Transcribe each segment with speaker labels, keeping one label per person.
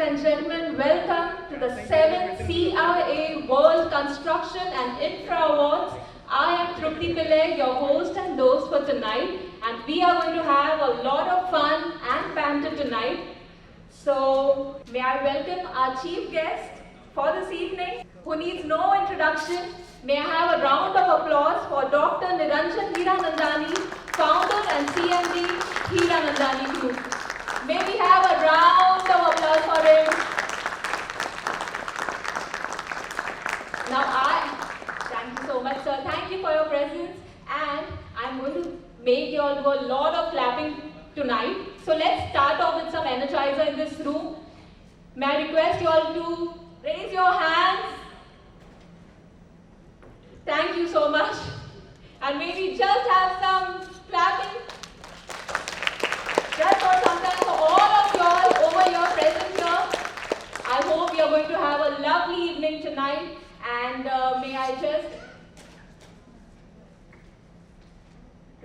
Speaker 1: and gentlemen, welcome to the 7th CIA World Construction and Infra Awards. I am Trupti Pillai, your host and host for tonight, and we are going to have a lot of fun and banter tonight. So, may I welcome our chief guest for this evening, who needs no introduction. May I have a round of applause for Dr. Niranjan Hiranandani, founder and CMD, Hiranandani Group. May we have a round of applause for him. Thank you so much, sir. Thank you for your presence, and I'm going to make you all do a lot of clapping tonight. So let's start off with some energizer in this room. May I request you all to raise your hands. Thank you so much. And maybe just have some clapping. Just for some time for all of you all over your presence here. I hope you're going to have a lovely evening tonight. And may I just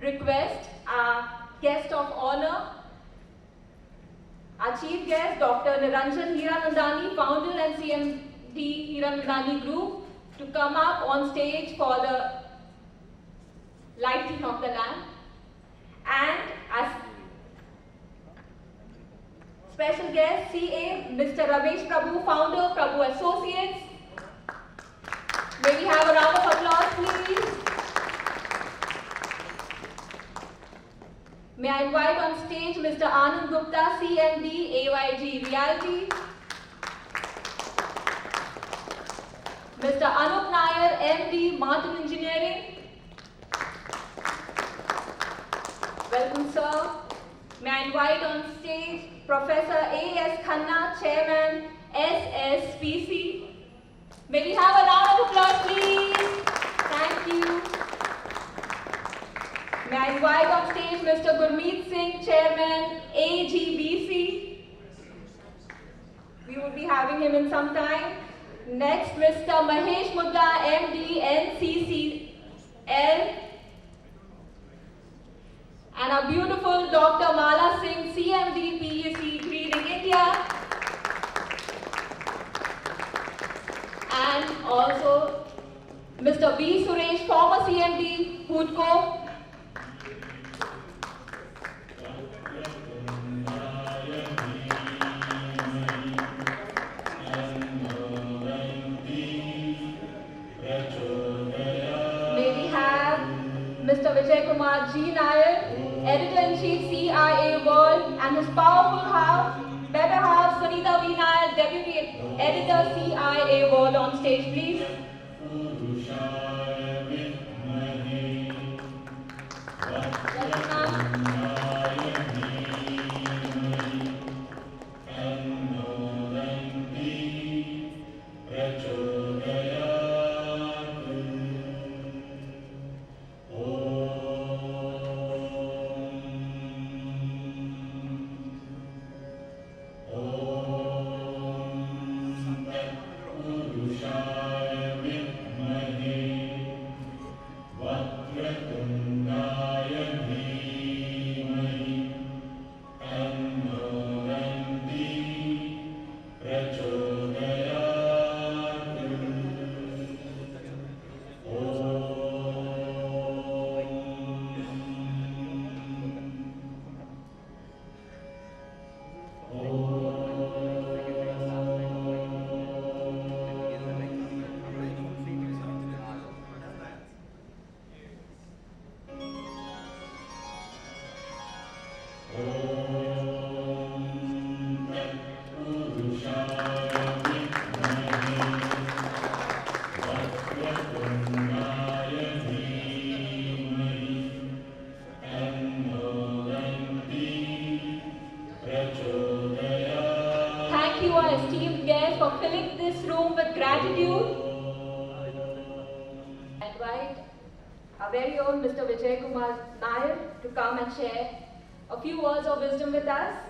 Speaker 1: request our guest of honor, our chief guest, Dr. Niranjan Hiranandani, founder and CMD Hiranandani Group, to come up on stage for the lighting of the lamp. And as special guest, CA, Mr. Ramesh Prabhu, founder of Prabhu Associates. May we have a round of applause, please. May I invite on stage Mr. Anand Gupta, CMD, AYG Realty. Mr. Anup Nair, MD, Martin Engineering. Welcome, sir. May I invite on stage Professor A.S. Khanna, Chairman, SSPC. May we have a round of applause, please. Thank you. May I invite on stage Mr. Gurmeet Singh, Chairman, AGBC. We will be having him in some time. Next, Mr. Mahesh Mudda, MD, NCCL. And our beautiful Dr. Mala Singh, CMD, PEC, Greening India. And also Mr. B. Suresh, former CMD, Hoodco. Mr. Vijay Kumar G. Nair, Editor-in-Chief CIA World, and his powerful half, better half, Sunita V. Nair, Deputy Editor, CIA World, on stage, please.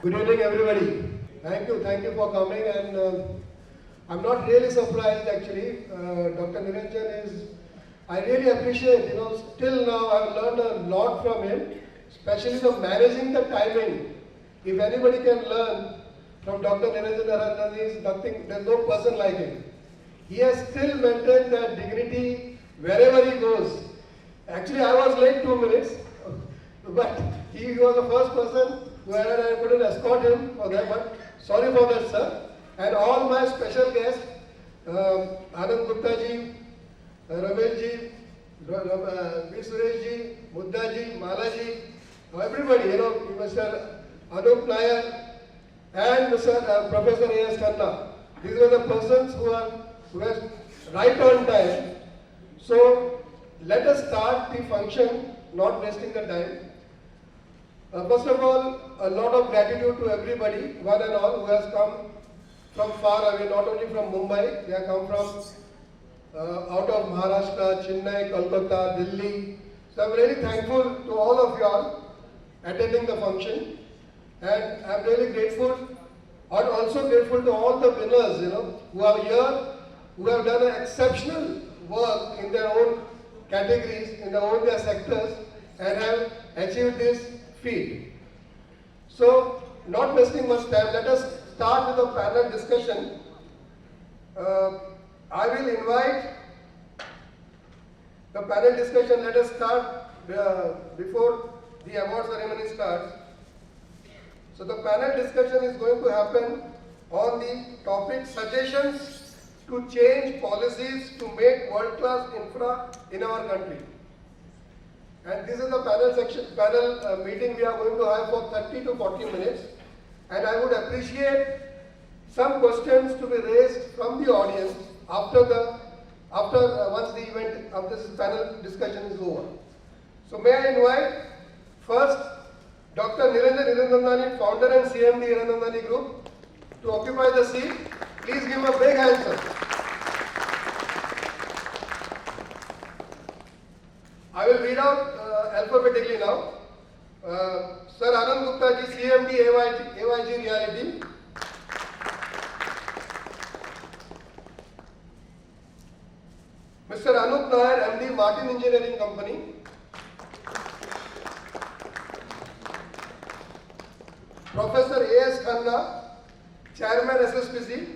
Speaker 2: Good evening, everybody. Thank you for coming, and I'm not really surprised actually. Dr. Niranjan is, I really appreciate, till now I've learned a lot from him, especially the managing the timing. If anybody can learn from Dr. Niranjan is nothing, there's no person like him. He has still maintained that dignity wherever he goes. Actually, I was late 2 minutes, but he was the first person where I couldn't escort him for that, but sorry for that, sir. And all my special guests, Anand Gupta ji, Ramesh ji, V. Suresh ji, Muddha ji, Mala ji, everybody, Mr. Anup Nair and Mr. Professor A.S. Khanna. These were the persons who were right on time. So let us start the function, not wasting the time. First of all, a lot of gratitude to everybody, one and all, who has come from far away, not only from Mumbai, they have come from out of Maharashtra, Chennai, Kolkata, Delhi. So I'm really thankful to all of you all attending the function, and I'm really grateful, and also grateful to all the winners, who are here, who have done an exceptional work in their own categories, in their sectors, and have achieved this feat. So, not wasting much time, let us start with a panel discussion. I will invite the panel discussion. Let us start before the award ceremony starts. So the panel discussion is going to happen on the topic suggestions to change policies to make world-class infra in our country. And this is the panel meeting we are going to have for 30 to 40 minutes. And I would appreciate some questions to be raised from the audience after once the event of this panel discussion is over. So may I invite first Dr. Niranjan Hirandandani, founder and CMD Hirandandani Group, to occupy the seat. Please give a big hand, sir. I will read out alphabetically now. Sir Anand Gupta ji, CMD AYG Reality. Mr. Anup Nair, MD Martin Engineering Company. Professor A.S. Khanna, Chairman SSPC.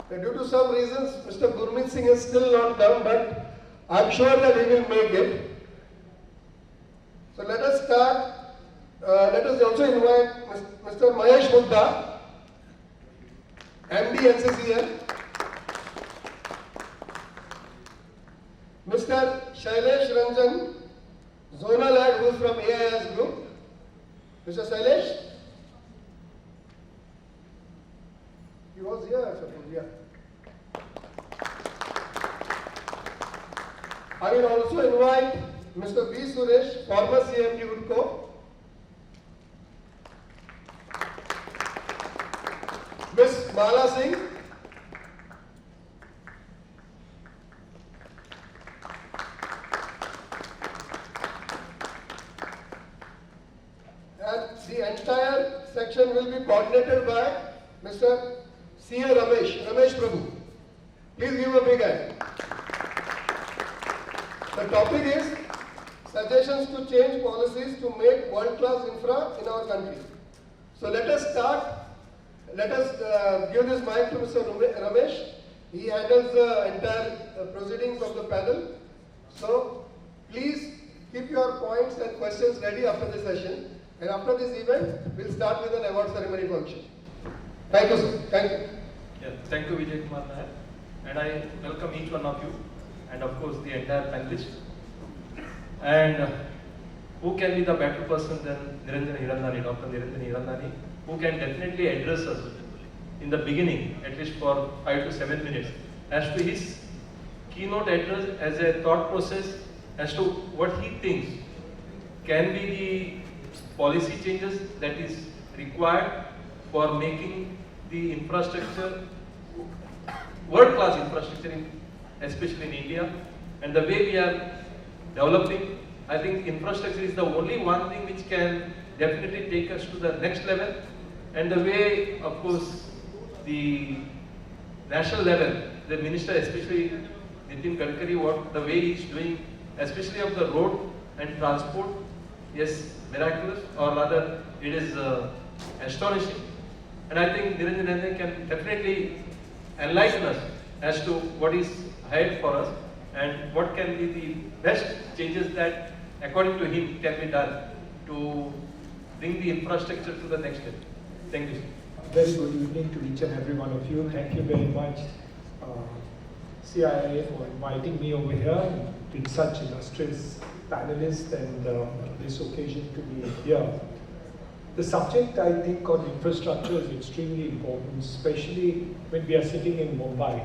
Speaker 2: Due to some reasons, Mr. Gurmeet Singh is still not come, but I am sure that he will make it. So let us start. Let us also invite Mr. Mahesh Muddha, MD NCCL. Mr. Shailesh Ranjan, Zonal Head, who is from AIS Group. Mr. Shailesh? He was here, I suppose, yeah. I will also invite Mr. V. Suresh, former CMD Woodco. Ms. Mala Singh. And the entire section will be coordinated by Mr. C. Ramesh Prabhu. Please give a big hand. The topic is suggestions to change policies to make world-class infra in our country. So let us start. Let us give this mic to Mr. Ramesh. He handles the entire proceedings of the panel. So please keep your points and questions ready after this session. And after this event, we'll start with an award ceremony function. Thank you, sir. Thank you.
Speaker 3: Yeah, thank you, Vijay Kumar Nair. And I welcome each one of you, and of course the entire panelists. And who can be the better person than Niranjan Hirandandani, Dr. Niranjan Hirandandani, who can definitely address us in the beginning, at least for 5 to 7 minutes, as to his keynote address as a thought process as to what he thinks can be the policy changes that is required for making the infrastructure, world-class infrastructure, especially in India, and the way we are developing. I think infrastructure is the only one thing which can definitely take us to the next level, and the way, of course, the national level, the minister, especially Nitin Gadkari, the way he is doing, especially of the road and transport, yes, miraculous, or rather it is astonishing. And I think Niranjan can definitely enlighten us as to what is ahead for us and what can be the best changes that according to him can be done to bring the infrastructure to the next level. Thank you.
Speaker 4: Very good evening to each and every one of you. Thank you very much, CIA, for inviting me over here and being such illustrious panelists and this occasion to be here. The subject, I think, on infrastructure is extremely important, especially when we are sitting in Mumbai.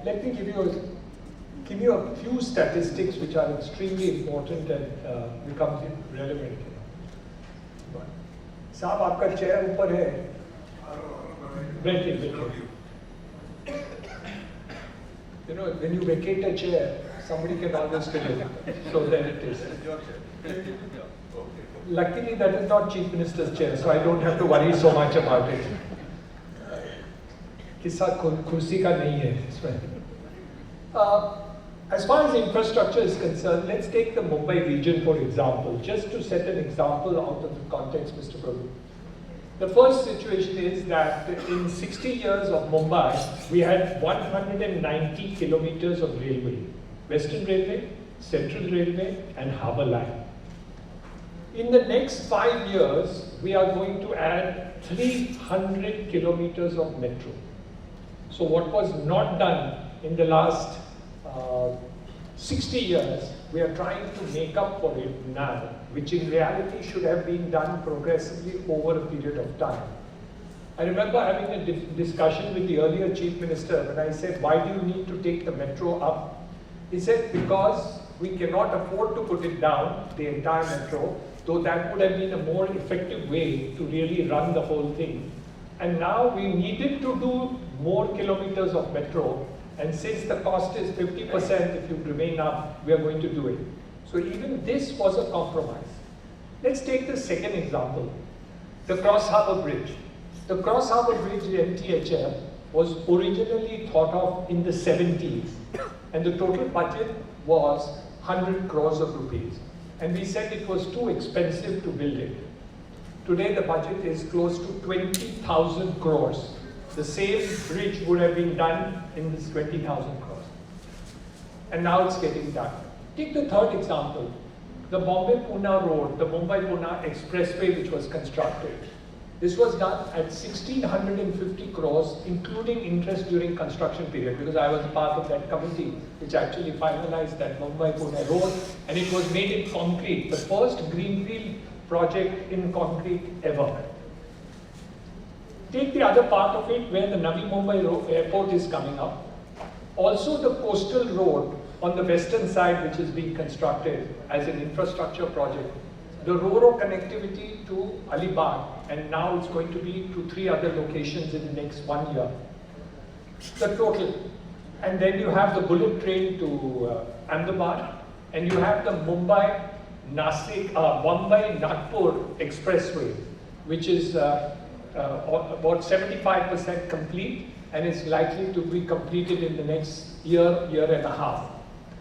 Speaker 4: Let me give you a few statistics which are extremely important and become relevant. साहब आपका chair ऊपर है, बैठिए. You know, when you vacate a chair, somebody can always fill it. So there it is. Luckily, that is not Chief Minister's chair, so I don't have to worry so much about it. किस्सा कुर्सी का नहीं है इसमें. As far as infrastructure is concerned, let's take the Mumbai region for example, just to set an example out of the context, Mr. Prabhu. The first situation is that in 60 years of Mumbai, we had 190 kilometers of railway, Western Railway, Central Railway, and Harbour Line. In the next 5 years, we are going to add 300 kilometers of metro. So what was not done in the last 60 years, we are trying to make up for it now, which in reality should have been done progressively over a period of time. I remember having a discussion with the earlier Chief Minister when I said, why do you need to take the metro up? He said, because we cannot afford to put it down, the entire metro, though that would have been a more effective way to really run the whole thing. And now we needed to do more kilometers of metro. And since the cost is 50% if you remain up, we are going to do it. So even this was a compromise. Let's take the second example, the Cross Harbour Bridge. The Cross Harbour Bridge, the MTHL, was originally thought of in the 70s. And the total budget was 100 crores of rupees. And we said it was too expensive to build it. Today the budget is close to 20,000 crores. The same bridge would have been done in this 20,000 crores. And now it's getting done. Take the third example, the Bombay-Pune road, the Mumbai-Pune expressway which was constructed. This was done at 1,650 crores, including interest during construction period, because I was part of that committee which actually finalized that Mumbai-Pune road, and it was made in concrete, the first greenfield project in concrete ever. Take the other part of it where the Navi Mumbai airport is coming up. Also the coastal road on the western side which is being constructed as an infrastructure project. The Ro-Ro connectivity to Alibag, and now it's going to be to 3 other locations in the next 1 year. The total. And then you have the bullet train to Ahmedabad, and you have the Mumbai-Nagpur expressway, which is about 75% complete, and is likely to be completed in the next year and a half.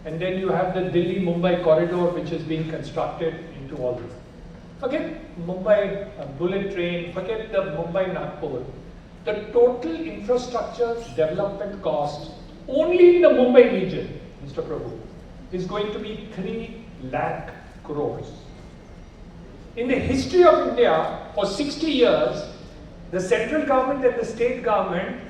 Speaker 4: And then you have the Delhi-Mumbai corridor which is being constructed into all this. Forget Mumbai bullet train, forget the Mumbai-Nagpur. The total infrastructure development cost only in the Mumbai region, Mr. Prabhu, is going to be 3 lakh crores. In the history of India, for 60 years, the central government and the state government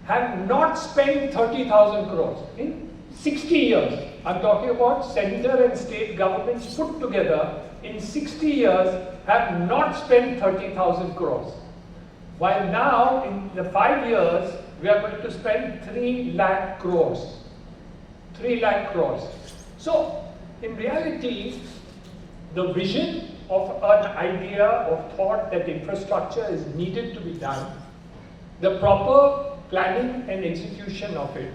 Speaker 4: have not spent 30,000 crores. In 60 years, I'm talking about center and state governments put together in 60 years have not spent 30,000 crores. While now, in the 5 years, we are going to spend 3 lakh crores. 3 lakh crores. So, in reality, the vision of an idea of thought that infrastructure is needed to be done, the proper planning and execution of it,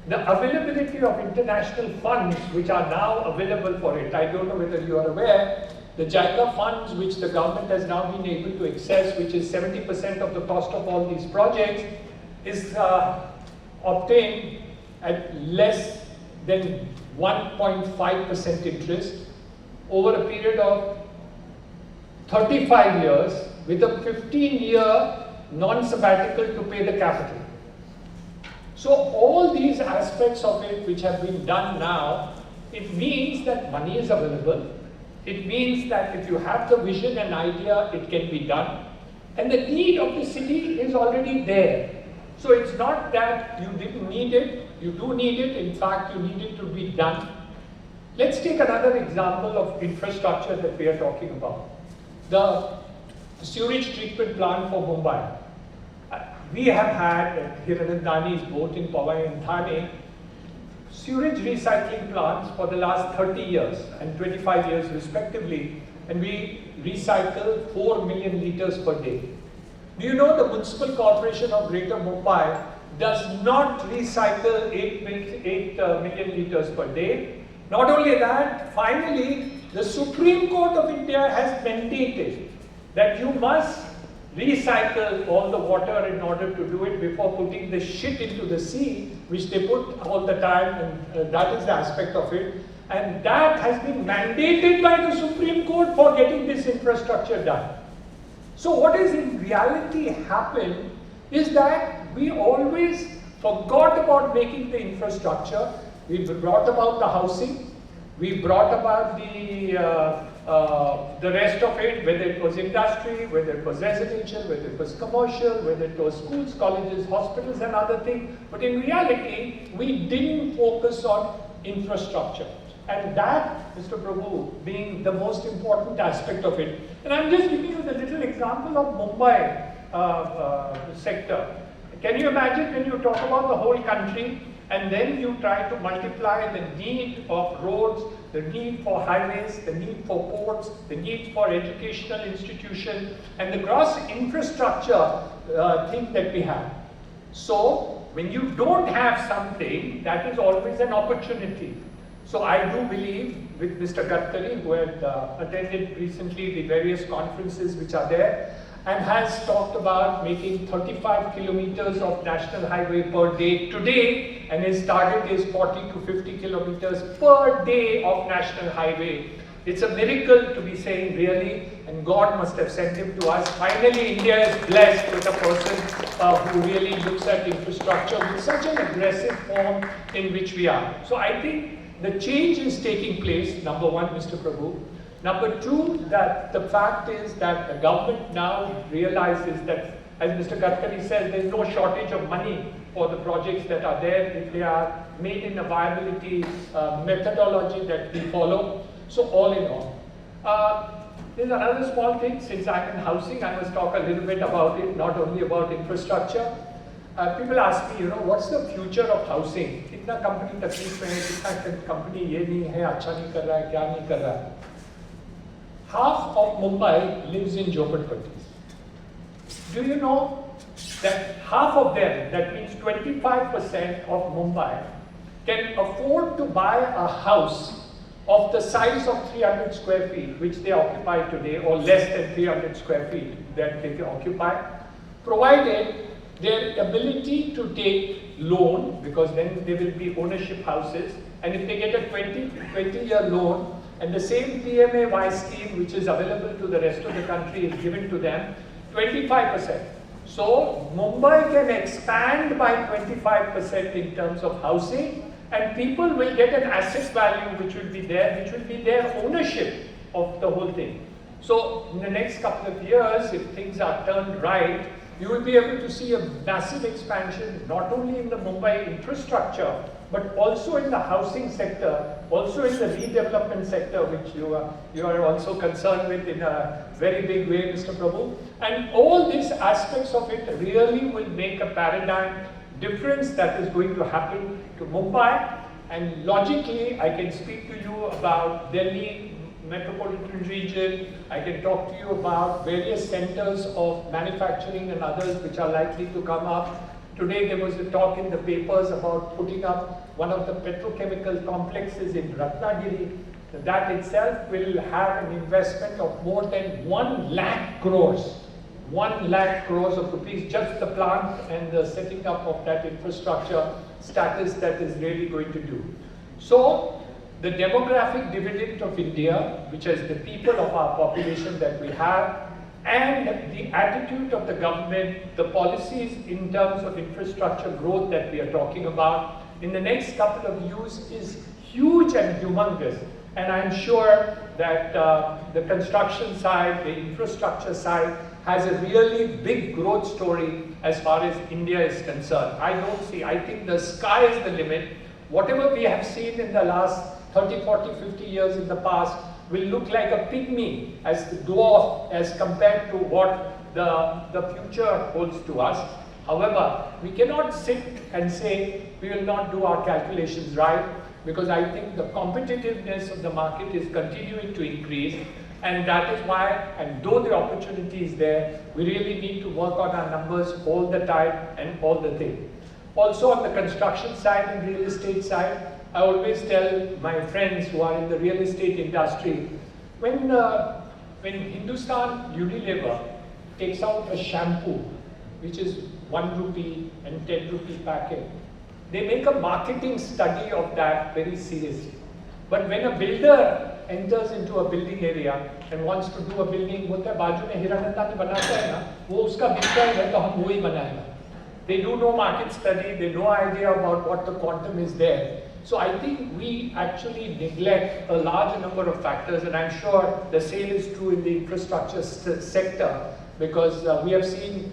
Speaker 4: the availability of international funds which are now available for it. I don't know whether you are aware, the JICA funds which the government has now been able to access, which is 70% of the cost of all these projects, is obtained at less than 1.5% interest. over a period of 35 years with a 15-year non-sabbatical to pay the capital. So all these aspects of it which have been done now, it means that money is available. It means that if you have the vision and idea, it can be done. And the need of the city is already there. So it's not that you didn't need it, you do need it, in fact you need it to be done. Let's take another example of infrastructure that we are talking about. The sewage treatment plant for Mumbai. We have had here in Andheri's boat in Powai and Thane, sewage recycling plants for the last 30 years and 25 years respectively, and we recycle 4 million liters per day. Do you know the Municipal Corporation of Greater Mumbai does not recycle 8 million liters per day? Not only that, finally, the Supreme Court of India has mandated that you must recycle all the water in order to do it before putting the shit into the sea, which they put all the time, and that is the aspect of it. And that has been mandated by the Supreme Court for getting this infrastructure done. So what has in reality happened is that we always forgot about making the infrastructure. We brought about the housing, we brought about the rest of it, whether it was industry, whether it was residential, whether it was commercial, whether it was schools, colleges, hospitals and other things. But in reality, we didn't focus on infrastructure. And that, Mr. Prabhu, being the most important aspect of it. And I'm just giving you the little example of Mumbai sector. Can you imagine when you talk about the whole country and then you try to multiply the need of roads, the need for highways, the need for ports, the need for educational institutions, and the gross infrastructure thing that we have. So, when you don't have something, that is always an opportunity. So I do believe with Mr. Gadkari, who had attended recently the various conferences which are there, and has talked about making 35 kilometers of national highway per day today, and his target is 40 to 50 kilometers per day of national highway. It's a miracle to be saying, really, and God must have sent him to us. Finally, India is blessed with a person who really looks at infrastructure with such an aggressive form in which we are. So I think the change is taking place, number one, Mr. Prabhu. Number two, that the fact is that the government now realizes that, as Mr. Gadkari said, there's no shortage of money for the projects that are there if they are made in a viability methodology that we follow. So all in all. There's another small thing, since I'm in housing, I must talk a little bit about it, not only about infrastructure. People ask me, what's the future of housing? Kitna company takleef mein hai, kitna company ye nahi hai, acha nahi kar raha hai, kya nahi kar raha hai. Half of Mumbai lives in jhoppadpattis. Do you know that half of them, that means 25% of Mumbai, can afford to buy a house of the size of 300 square feet, which they occupy today, or less than 300 square feet that they can occupy, provided their ability to take loan, because then they will be ownership houses, and if they get a 20-year loan, and the same PMAY scheme which is available to the rest of the country is given to them, 25%. So Mumbai can expand by 25% in terms of housing, and people will get an asset value which will be their ownership of the whole thing. So in the next couple of years, if things are turned right, you will be able to see a massive expansion, not only in the Mumbai infrastructure, but also in the housing sector, also in the redevelopment sector, which you are also concerned with in a very big way, Mr. Prabhu. And all these aspects of it really will make a paradigm difference that is going to happen to Mumbai. And logically, I can speak to you about Delhi metropolitan region. I can talk to you about various centers of manufacturing and others which are likely to come up. Today there was a talk in the papers about putting up one of the petrochemical complexes in Ratnagiri. That itself will have an investment of more than 1 lakh crores. 1 lakh crores of rupees, just the plant and the setting up of that infrastructure status that is really going to do. So, the demographic dividend of India, which is the people of our population that we have, and the attitude of the government, the policies in terms of infrastructure growth that we are talking about in the next couple of years is huge and humongous. And I'm sure that the construction side, the infrastructure side has a really big growth story as far as India is concerned. I think the sky is the limit. Whatever we have seen in the last 30, 40, 50 years in the past will look like a pygmy as the dwarf as compared to what the future holds to us. However, we cannot sit and say we will not do our calculations right, because I think the competitiveness of the market is continuing to increase, and that is why, and though the opportunity is there, we really need to work on our numbers all the time and all the thing. Also on the construction side and real estate side, I always tell my friends who are in the real estate industry, when Hindustan Unilever takes out a shampoo, which is 1 rupee and 10 rupee packet, they make a marketing study of that very seriously. But when a builder enters into a building area and wants to do a building, बोलता है बाजू में हीरानंदा ने बनाता है ना, वो उसका बिकता है तो हम वही बनाएगा. They do no market study, they no idea about what the quantum is there. So I think we actually neglect a large number of factors, and I'm sure the same is true in the infrastructure sector, because we have seen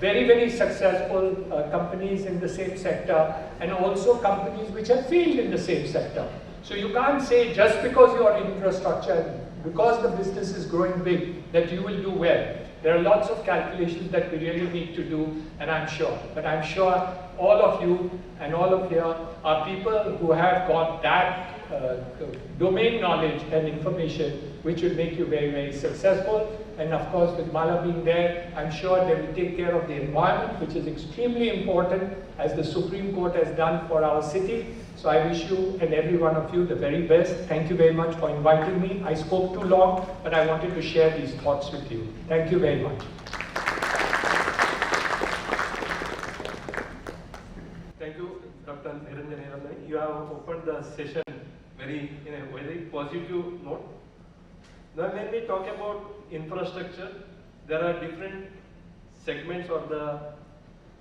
Speaker 4: very, very successful companies in the same sector, and also companies which have failed in the same sector. So you can't say just because you are in infrastructure, because the business is growing big, that you will do well. There are lots of calculations that we really need to do, and I'm sure all of you and all of here are people who have got that domain knowledge and information which will make you very, very successful. And of course, with Mala being there, I'm sure they will take care of the environment, which is extremely important, as the Supreme Court has done for our city. So I wish you and every one of you the very best. Thank you very much for inviting me. I spoke too long, but I wanted to share these thoughts with you. Thank you very much.
Speaker 3: Thank you, Dr. Niranjan. You have opened the session in a very positive note. Now, when we talk about infrastructure, there are different segments or the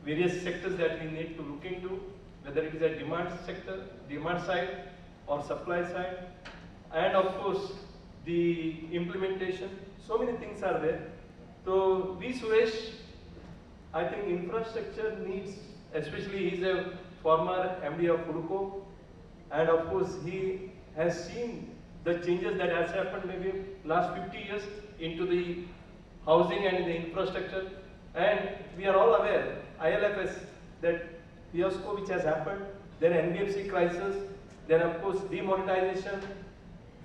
Speaker 3: various sectors that we need to look into, whether it is a demand sector, demand side or supply side, and of course the implementation. So many things are there. So Sewage, I think infrastructure needs, especially he is a former MD of Puduco, and of course he has seen the changes that has happened maybe last 50 years into the housing and the infrastructure. And we are all aware, ILFS, that fiasco which has happened, then NBFC crisis, then of course demonetization,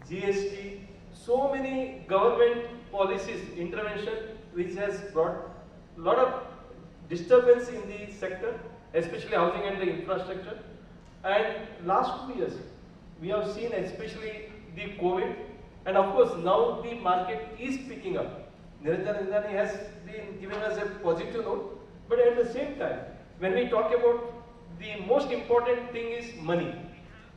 Speaker 3: GST, so many government policies, intervention which has brought a lot of disturbance in the sector, especially housing and the infrastructure. And last 2 years, we have seen especially the COVID, and of course now the market is picking up. Niranjan has been giving us a positive note, but at the same time, when we talk about the most important thing is money.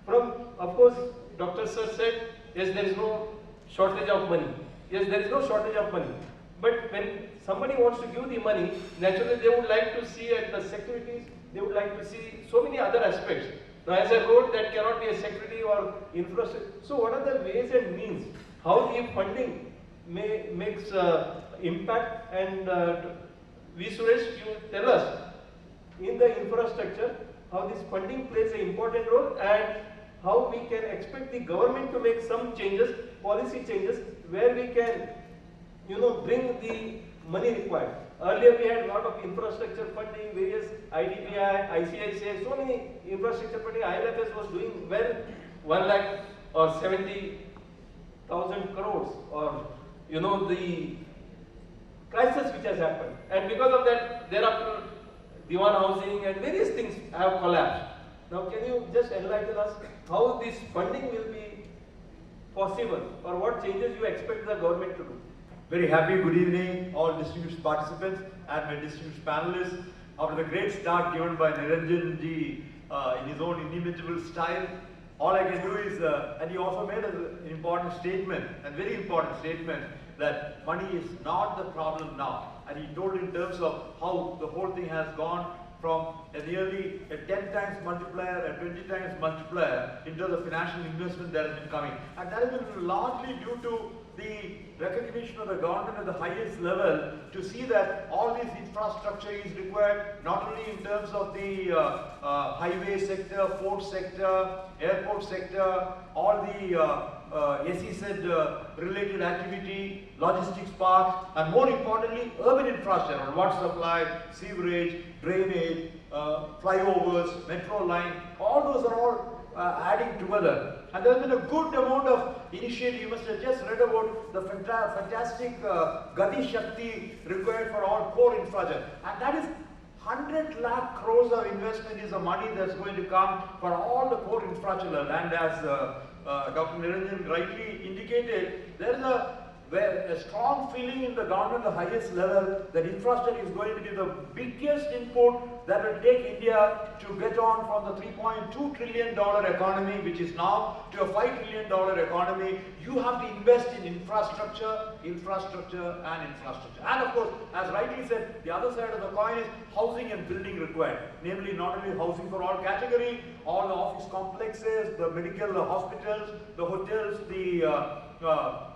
Speaker 3: From, of course, Dr. Sir said, yes, there is no shortage of money. Yes, there is no shortage of money. But when somebody wants to give the money, naturally they would like to see at the securities, they would like to see so many other aspects. Now, as a road, that cannot be a security or infrastructure. So, what are the ways and means? How the funding makes impact? And Sewage, you tell us in the infrastructure how this funding plays an important role, and how we can expect the government to make some changes, policy changes, where we can, bring the money required. Earlier we had a lot of infrastructure funding, various IDBI, ICICI, so many infrastructure funding. ILFS was doing well, 1 lakh or 70,000 crores, or the crisis which has happened. And because of that, thereafter, Diwan housing and various things have collapsed. Now, can you just enlighten us how this funding will be possible, or what changes you expect the government to do?
Speaker 5: Very happy good evening, all distinguished participants and my distinguished panelists. After the great start given by Niranjan ji in his own inimitable style, all I can do is, and he also made an important statement, a very important statement, that money is not the problem now. And he told in terms of how the whole thing has gone from a nearly a 10 times multiplier, a 20 times multiplier into the financial investment that has been coming. And that has been largely due to the recognition of the government at the highest level to see that all this infrastructure is required, not only in terms of the highway sector, port sector, airport sector, all the SEZ related activity, logistics parks, and more importantly, urban infrastructure, water supply, sewerage, drainage, flyovers, metro line, all those are all adding together. And there has been a good amount of initiative. You must have just read about the fantastic Gati Shakti required for all core infrastructure. And that is 100 lakh crores of investment is the money that's going to come for all the core infrastructure. And as Dr. Niranjan rightly indicated, there is a strong feeling in the government at the highest level that infrastructure is going to be the biggest input that will take India to get on from the $3.2 trillion economy, which is now, to a $5 trillion economy. You have to invest in infrastructure, infrastructure, and infrastructure. And of course, as rightly said, the other side of the coin is housing and building required. Namely, not only housing for all category, all the office complexes, the medical hospitals, the hotels,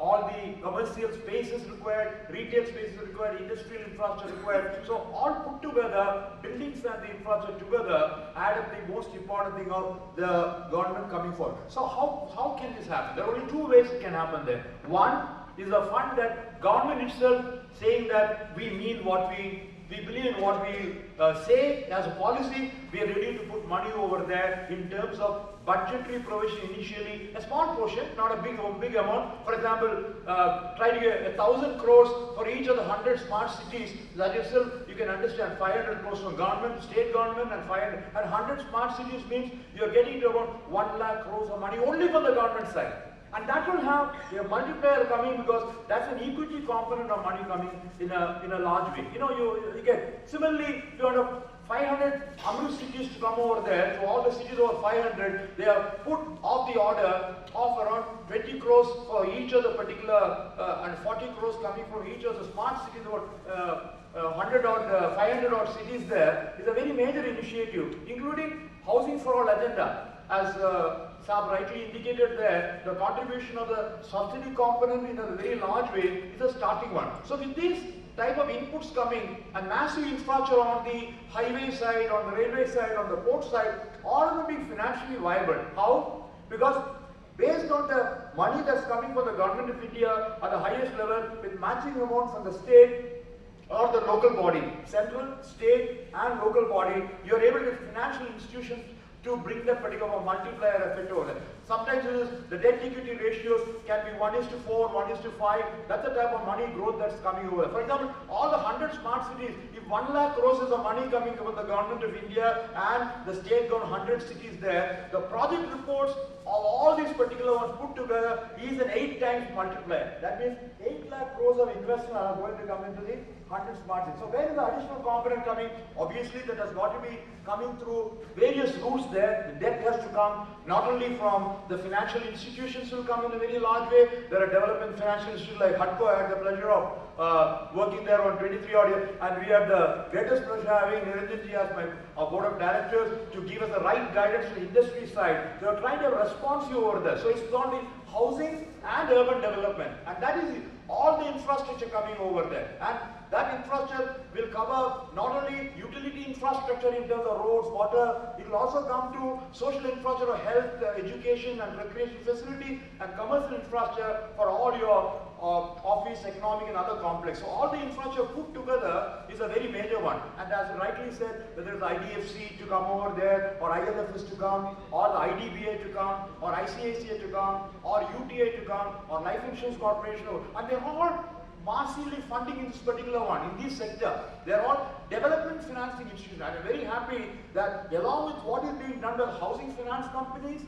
Speaker 5: all the commercial spaces required, retail spaces required, industrial infrastructure required. So all put together, buildings and the infrastructure together add up the most important thing of the government coming forward. So how can this happen? There are only two ways it can happen there. One is a fund that government itself saying that we mean what we believe in what we say as a policy. We are ready to put money over there in terms of budgetary provision initially, a small portion, not a big amount. For example, try to get 1,000 crores for each of the 100 smart cities. That itself, you can understand 500 crores from government, state government, and 500. And 100 smart cities means you are getting to about 1 lakh crores of money only from the government side. And that will have a multiplier coming because that's an equity component of money coming in a large way. You know, you get, similarly, you have 500 Amrit cities to come over there, so all the cities over 500, they have put off the order of around 20 crores for each of the particular, and 40 crores coming from each of the smart cities, about 500 odd cities there, is a very major initiative, including housing for all agenda. As Saab rightly indicated there, the contribution of the subsidy component in a very large way is a starting one. So with these type of inputs coming and massive infrastructure on the highway side, on the railway side, on the port side, all of them being financially viable. How? Because based on the money that's coming from the government of India at the highest level with matching amount from the state or the local body, central, state and local body, you are able to financial institutions to bring that particular multiplier effect over there. Sometimes the debt equity ratios can be 1:4, 1:5. That's the type of money growth that's coming over there. For example, all the 100 smart cities, if 1 lakh crores is the money coming from the government of India and the state government 100 cities there, the project reports of all these particular ones put together is an 8 times multiplier. That means 8 lakh crores of investment are going to come into the 100 smart cities. So where is the additional component coming? Obviously that has got to be coming through various routes there. The debt has to come not only from the financial institutions will come in a very large way. There are development financial institutions like HUDCO. I had the pleasure of working there on 23 odd years, and we have the greatest pleasure having Niranjan ji as our board of directors to give us the right guidance to the industry side. They are trying to have a response over there. So it's not the housing and urban development, and that is all the infrastructure coming over there. And that infrastructure will cover not only utility infrastructure in terms of roads, water, it will also come to social infrastructure, health, education and recreation facility and commercial infrastructure for all your office, economic and other complex. So all the infrastructure put together is a very major one. And as rightly said, whether it's IDFC to come over there, or ILFS to come, or the IDBA to come, or ICICI to come, or UTA to come, or Life Insurance Corporation, and they're all massively funding in this particular one, in this sector. They're all development financing institutions. I'm very happy that along with what is being done by housing finance companies,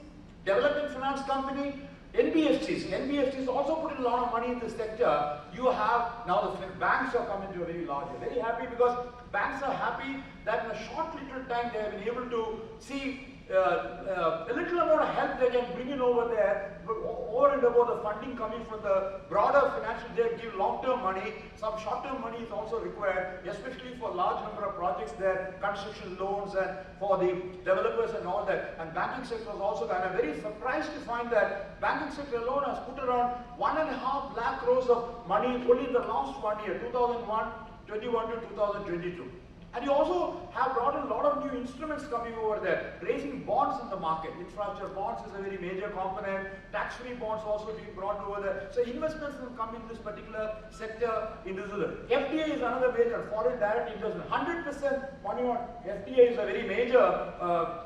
Speaker 5: development finance company, NBFCs also put in a lot of money in this sector. You have now the banks are coming to a very large. Very happy because banks are happy that in a short little time they have been able to see a little amount of help they can bring in over there, but over and above the funding coming from the broader financial, they give long-term money. Some short-term money is also required, especially for large number of projects there, construction loans and for the developers and all that. And banking sector was also there. And I'm very surprised to find that banking sector alone has put around 1.5 lakh crores of money only in the last 1 year, 2021 to 2022. And you also have brought in a lot of new instruments coming over there, raising bonds in the market. Infrastructure bonds is a very major component. Tax-free bonds also being brought over there. So investments will come in this particular sector. In this FDI is another major, foreign direct investment. 100% money on FDI is a very major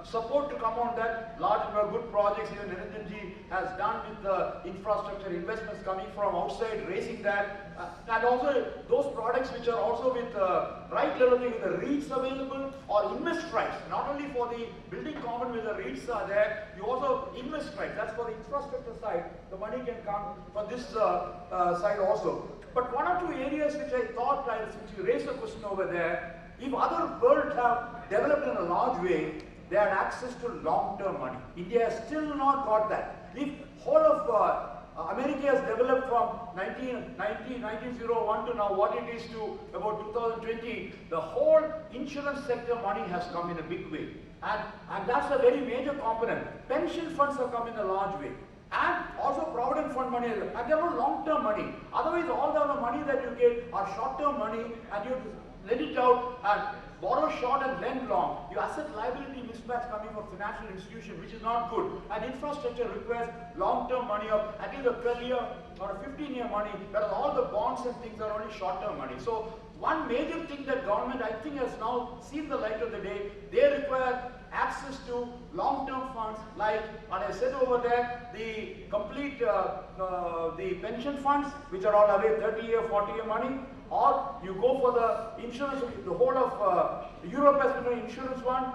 Speaker 5: support to come on that. Large number of good projects even Niranjanji has done with the infrastructure investments coming from outside, raising that. And also those products which are also with right level with the REITs available or invest rights. Not only for the building common where the REITs are there, you also invest rights. That's for the infrastructure side. The money can come from this side also. But one or two areas which I thought, since you raised a question over there, if other worlds have developed in a large way, they had access to long-term money. India has still not got that. If whole of America has developed from 1901 to now what it is to about 2020, the whole insurance sector money has come in a big way. And that's a very major component. Pension funds have come in a large way. And also provident fund money, and there are no long-term money. Otherwise all the money that you get are short-term money and you lend it out and borrow short and lend long. Your asset liability mismatch coming from financial institution, which is not good. And infrastructure requires long-term money of at least a 12-year or a 15-year money, whereas all the bonds and things are only short-term money. So one major thing that government I think has now seen the light of the day, they require access to long-term funds like, and I said over there, the complete the pension funds, which are all away 30-year, 40-year money, or you go for the insurance, the whole of Europe has been an insurance one,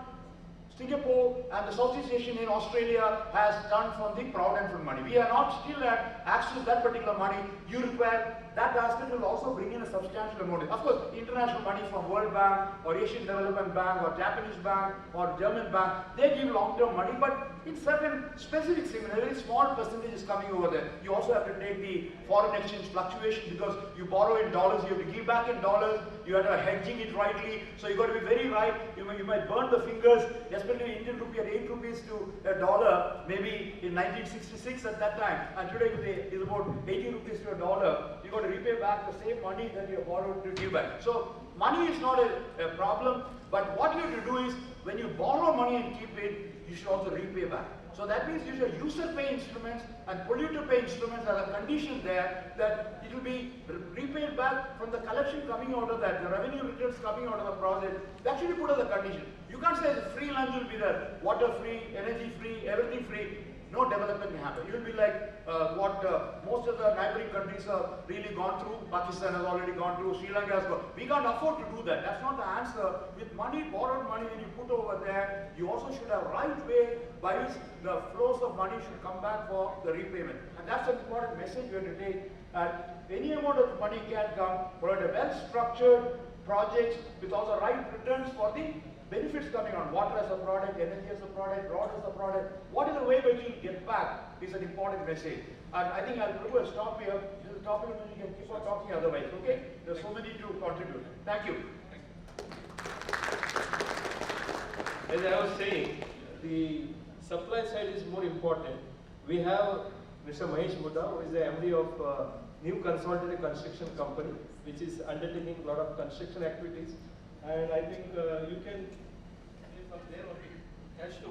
Speaker 5: Singapore and the Southeast Asian in Australia has done from the provident fund money. We are not still at access to that particular money. You require that aspect will also bring in a substantial amount. Of course, international money from World Bank or Asian Development Bank or Japanese Bank or German Bank, they give long-term money, but in certain specific segments, a very small percentage is coming over there. You also have to take the foreign exchange fluctuation because you borrow in dollars, you have to give back in dollars, you have to hedging it rightly, so you got to be very right. You might burn the fingers, especially Indian rupee at 8 rupees to a dollar, maybe in 1966 at that time, and today it is about 80 rupees to a dollar. You got to repay back the same money that you have borrowed to give back. So money is not a problem, but what you have to do is when you borrow money and keep it, you should also repay back. So that means you should user pay instruments and polluter pay instruments are a condition there that it will be repaid back from the collection coming out of that, the revenue returns coming out of the project. That should be put as a condition. You can't say the free lunch will be there, water free, energy free, everything free. No development can happen. It will be like what most of the neighboring countries have really gone through. Pakistan has already gone through. Sri Lanka has gone. We can't afford to do that. That's not the answer. With money, borrowed money, when you put over there, you also should have right way by which the flows of money should come back for the repayment. And that's an important message we have to take. Any amount of money can come, provide a well-structured projects with all the right returns for the benefits coming on. Water as a product, energy as a product, road as a product. What is the way by which you get back is an important message. And I think I'll probably stop here. This is a topic on which you can keep on talking otherwise, okay? There's so many to contribute. Thank you.
Speaker 3: As I was saying, the supply side is more important. We have Mr. MahaSeWA, who is the MD of new consolidated construction company, which is undertaking a lot of construction activities. And I think you can say from there only, as to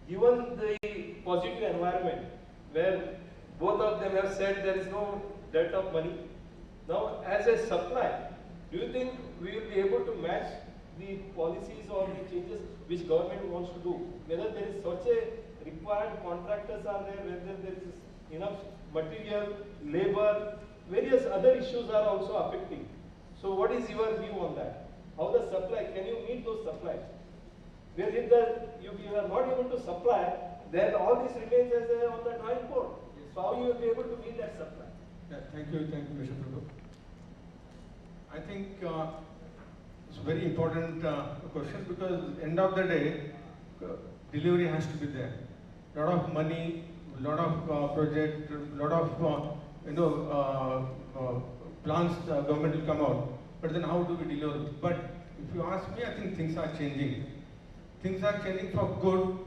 Speaker 3: given the positive environment where both of them have said there is no dearth of money. Now, as a supply, do you think we will be able to match the policies or the changes which government wants to do? Whether there is such a required contractors are there, whether there is enough material, labor, various other issues are also affecting. So what is your view on that? How the supply, can you meet those supplies? Where if you are not able to supply, then all this remains as on the drawing board. So how you will be able to meet that supply?
Speaker 6: Yeah, thank you, Mr. Prabhu. I think it's a very important question because end of the day, delivery has to be there. Lot of money, lot of project, lot of plans government will come out. But then how do we deliver? But if you ask me, I think things are changing. Things are changing for good.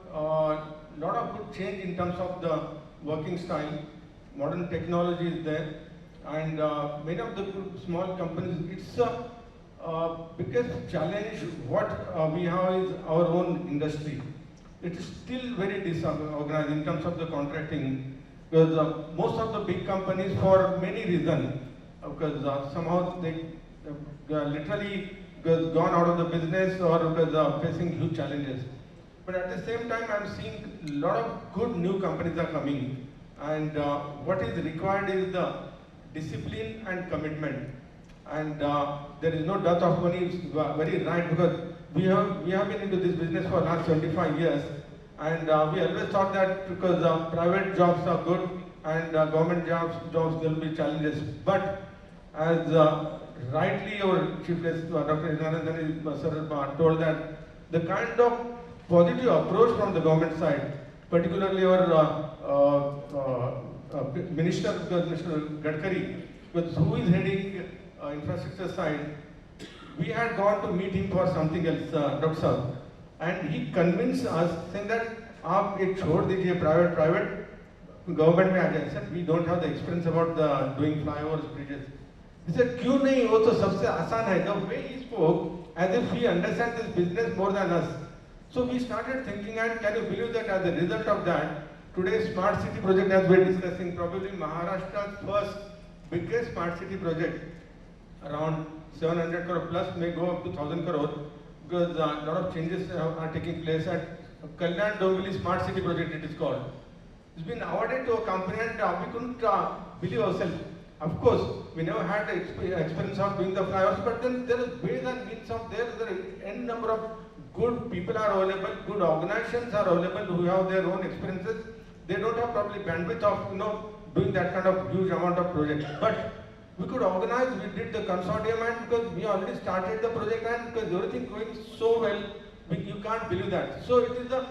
Speaker 6: Lot of good change in terms of the working style. Modern technology is there, and many of the small companies. It's a biggest challenge. What we have is our own industry. It is still very disorganized in terms of the contracting, because most of the big companies, for many reasons, because somehow they literally gone out of the business or because facing huge challenges. But at the same time, I'm seeing a lot of good new companies are coming, and what is required is the discipline and commitment. And there is no dearth of money. It's very right, because we have been into this business for last 25 years, and we always thought that because private jobs are good and government jobs there will be challenges. But as rightly our Chief Justice Dr. Hiranandani sir told that the kind of positive approach from the government side, particularly our Minister Gadkari, who is heading infrastructure side, we had gone to meet him for something else, Dr. Sir, and he convinced us saying that आप एक छोड़ दीजिए private government में आ जाए. Sir, we don't have the experience about doing flyovers, bridges. He said, क्यों नहीं, वो तो सबसे आसान है. The way he spoke, as if he understands this business more than us. So we started thinking, and can you believe that as a result of that, today's smart city project, as we're discussing, probably Maharashtra's first biggest smart city project, around 700 crore plus, may go up to 1,000 crore, because a lot of changes are taking place at Kalyan Dombili Smart City Project, it is called. It's been awarded to a company, and we couldn't believe ourselves. Of course, we never had the experience of doing the flyovers, but then there is ways and means of there are n number of good people are available, good organizations are available who have their own experiences. They don't have probably bandwidth of doing that kind of huge amount of projects. But we could organize, we did the consortium, and because we already started the project, and because everything going so well, you can't believe that. So it is a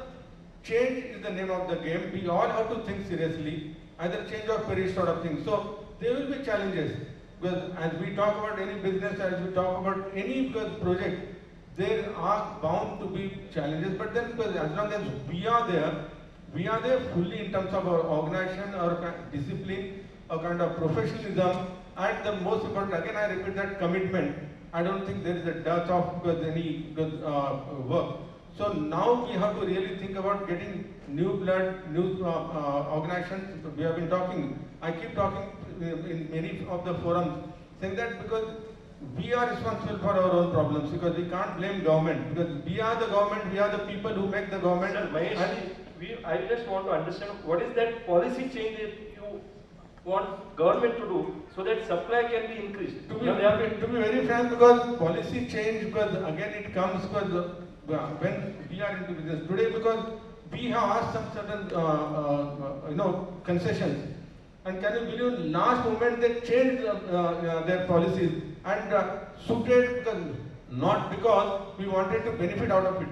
Speaker 6: change is the name of the game. We all have to think seriously, either change or perish sort of thing. So there will be challenges, because as we talk about any business, as we talk about any project, there are bound to be challenges. But then, because as long as we are there fully in terms of our organization, our discipline, our kind of professionalism, and the most important, again I repeat, that commitment. I don't think there is a dearth of any work. So now we have to really think about getting new blood, new organizations. We have been talking. I keep talking in many of the forums, saying that because we are responsible for our own problems, because we can't blame government, because we are the government, we are the people who make the government.
Speaker 3: Sir, Mahesh, I just want to understand what is that policy change that you want government to do so that supply can be increased.
Speaker 6: To be very frank, because policy change, because again it comes because when we are into business today, because we have asked some certain concessions, and can you believe last moment they changed their policies and suited, because not because we wanted to benefit out of it,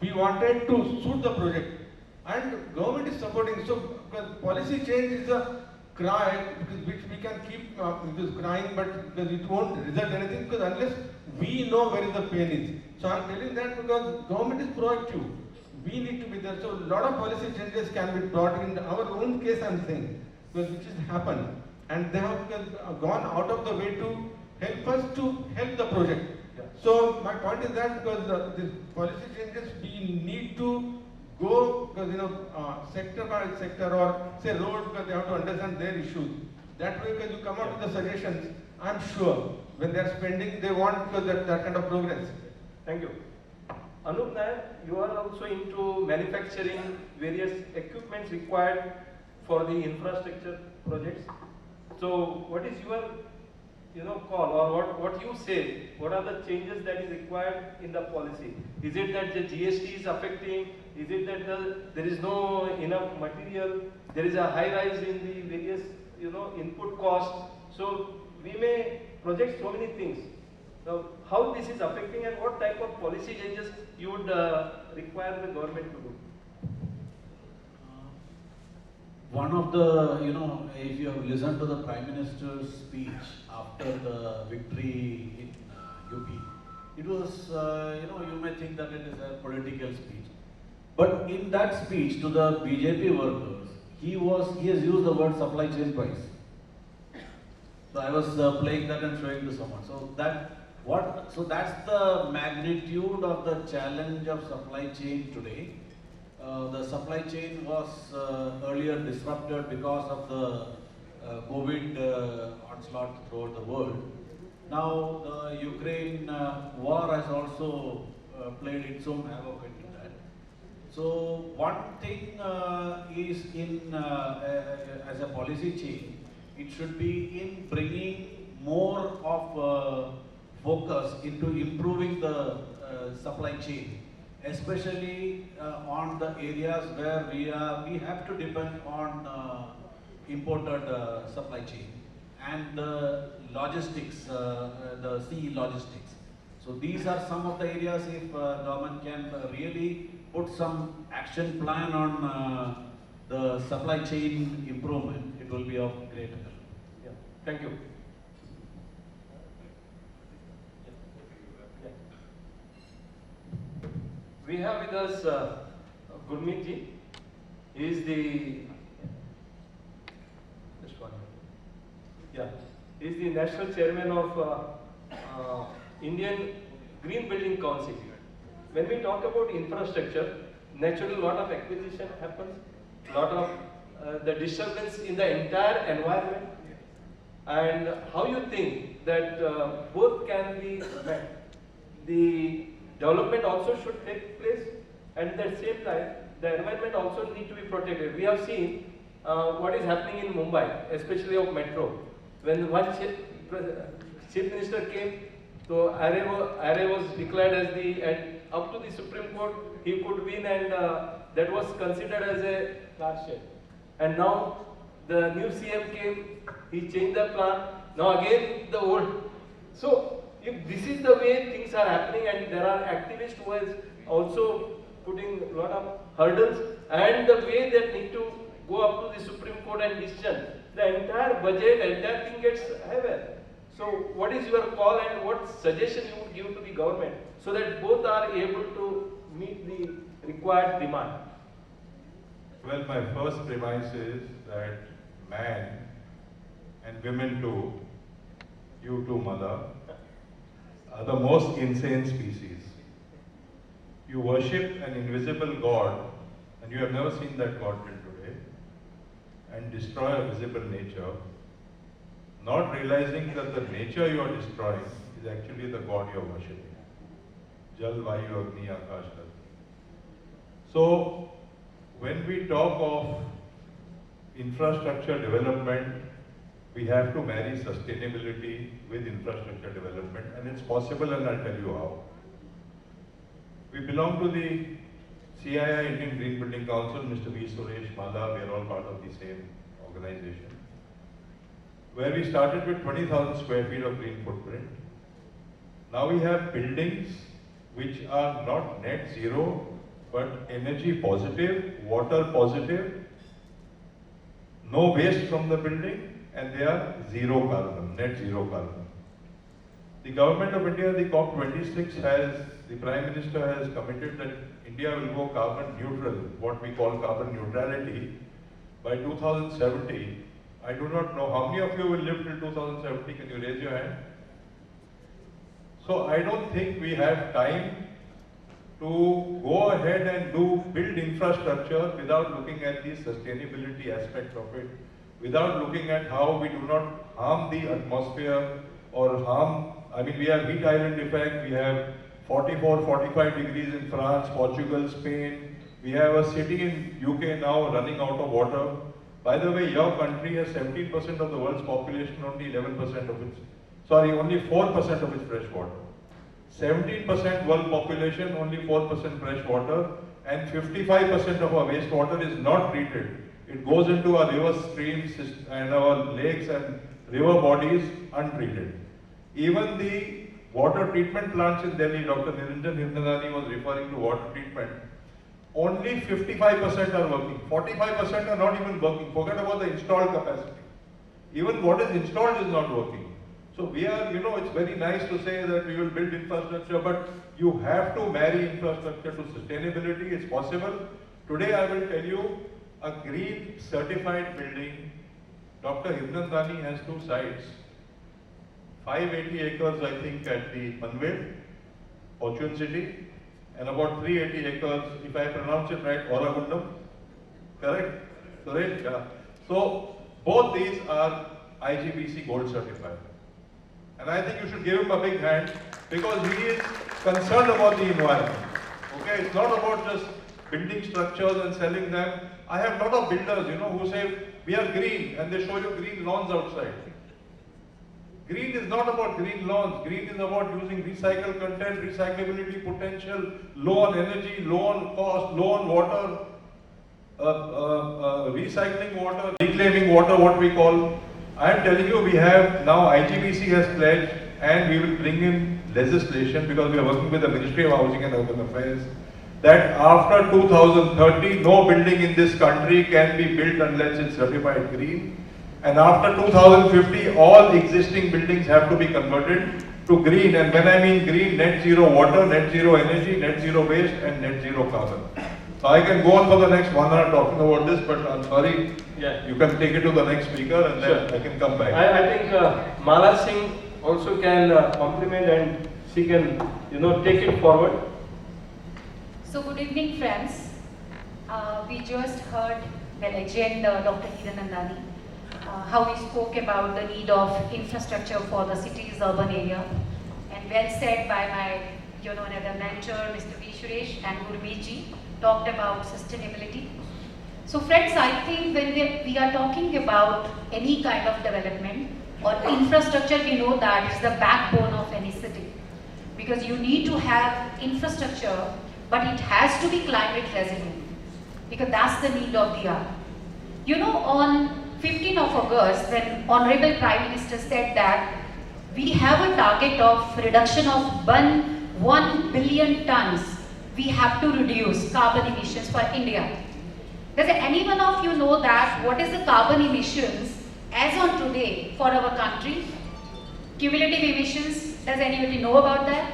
Speaker 6: we wanted to suit the project, and government is supporting. So because policy change is a cry, which we can keep crying, but because it won't result anything, because unless we know where is the pain is. So I'm telling that because government is proactive, we need to be there. So a lot of policy changes can be brought in our own case, I'm saying, because which has happened, and they have gone out of the way to help us to help the project.
Speaker 3: Yeah.
Speaker 6: So my point is that because these policy changes, we need to go, because sector by sector, or say road, because they have to understand their issues. That way, because you come out with the suggestions, I'm sure when they are spending, they want that kind of progress.
Speaker 3: Thank you. Anup Nair, you are also into manufacturing various equipments required for the infrastructure projects. So what is your call, or what you say? What are the changes that is required in the policy? Is it that the GST is affecting? Is it that there is no enough material? There is a high rise in the various input costs. So we may project so many things. Now, how this is affecting and what type of policy changes you would require the government to do?
Speaker 7: One of the, if you have listened to the Prime Minister's speech after the victory in UP, it was, you may think that it is a political speech. But in that speech to the BJP workers, he has used the word supply chain twice. So I was playing that and showing to someone. So that's the magnitude of the challenge of supply chain today. The supply chain was earlier disrupted because of the COVID onslaught throughout the world. Now the Ukraine war has also played its own havoc into that. So one thing is as a policy change, it should be in bringing more of focus into improving the supply chain, especially on the areas where we have to depend on imported supply chain and the logistics, the sea logistics. So these are some of the areas if government can really put some action plan on the supply chain improvement, it will be of great help.
Speaker 3: Yeah. Thank you. We have with us Gurmeet ji. He is the he is the national chairman of Indian Green Building Council. When we talk about infrastructure, naturally a lot of acquisition happens, a lot of the disturbance in the entire environment, and how you think that both can be met. The development also should take place, and at the same time, the environment also need to be protected. We have seen what is happening in Mumbai, especially of metro. When one chief minister came, so array was declared as and up to the Supreme Court, he could win, and that was considered as a bloodshed. And now the new CM came, he changed the plan. Now again the old. So if this is the way things are happening, and there are activists who are also putting a lot of hurdles, and the way they need to go up to the Supreme Court and decision, the entire budget, entire thing gets heavier. So what is your call and what suggestion you would give to the government so that both are able to meet the required demand?
Speaker 8: Well, my first premise is that man and women too, you too mother, are the most insane species. You worship an invisible God and you have never seen that God till today, and destroy a visible nature, not realizing that the nature you are destroying is actually the God you are worshipping. Jal, Vayu, Agni, Akash, Dharti. So, when we talk of infrastructure development, we have to marry sustainability with infrastructure development, and it's possible, and I'll tell you how. We belong to the CII, Indian Green Building Council, Mr. V. Suresh, Mala, we are all part of the same organization, where we started with 20,000 square feet of green footprint. Now we have buildings which are not net zero, but energy positive, water positive, no waste from the building, and they are zero carbon, net zero carbon. The government of India, the COP26 the Prime Minister has committed that India will go carbon neutral, what we call carbon neutrality, by 2070. I do not know how many of you will live till 2070, can you raise your hand? So I don't think we have time to go ahead and build infrastructure without looking at the sustainability aspect of it, without looking at how we do not harm the atmosphere or we have heat island effect, we have 44, 45 degrees in France, Portugal, Spain. We have a city in UK now running out of water. By the way, your country has 17% of the world's population, only 4% of its fresh water. 17% world population, only 4% fresh water, and 55% of our wastewater is not treated. It goes into our river streams and our lakes and river bodies untreated. Even the water treatment plants in Delhi, Dr. Niranjan Hirnadani was referring to water treatment, only 55% are working. 45% are not even working. Forget about the installed capacity. Even what is installed is not working. So we are, it's very nice to say that we will build infrastructure, but you have to marry infrastructure to sustainability. It's possible. Today I will tell you, a green certified building, Dr. Hirnadani has 2 sites. 580 acres, I think, at the Panvel, Fortune City, and about 380 acres, if I pronounce it right, Oragundam. Correct? Correct? Yeah. So both these are IGBC Gold certified. And I think you should give him a big hand because he is concerned about the environment. Okay, it's not about just building structures and selling them. I have a lot of builders, who say, we are green, and they show you green lawns outside. Green is not about green lawns. Green is about using recycled content, recyclability potential, low on energy, low on cost, low on water, recycling water, reclaiming water, what we call. I am telling you, we have now IGBC has pledged, and we will bring in legislation because we are working with the Ministry of Housing and Urban Affairs, that after 2030, no building in this country can be built unless it's certified green. And after 2050, all existing buildings have to be converted to green. And when I mean green, net zero water, net zero energy, net zero waste, and net zero carbon. So I can go on for the next 1 hour talking about this, but I'm sorry, you can take it to the next speaker and then I can come back.
Speaker 3: I think Mala Singh also can compliment and she can, take it forward.
Speaker 9: So good evening, friends. We just heard the legend, Dr. Hirnadani, how he spoke about the need of infrastructure for the city's urban area, and well said by my, another mentor, Mr. V. Suresh and Gurmeet ji, talked about sustainability. So friends, I think when we are talking about any kind of development or infrastructure, we know that is the backbone of any city, because you need to have infrastructure, but it has to be climate resilient, because that's the need of the hour. On 15th of August, when Honorable Prime Minister said that we have a target of reduction of 1 billion tons, we have to reduce carbon emissions for India. Does any one of you know that what is the carbon emissions as on today for our country? Cumulative emissions, does anybody know about that?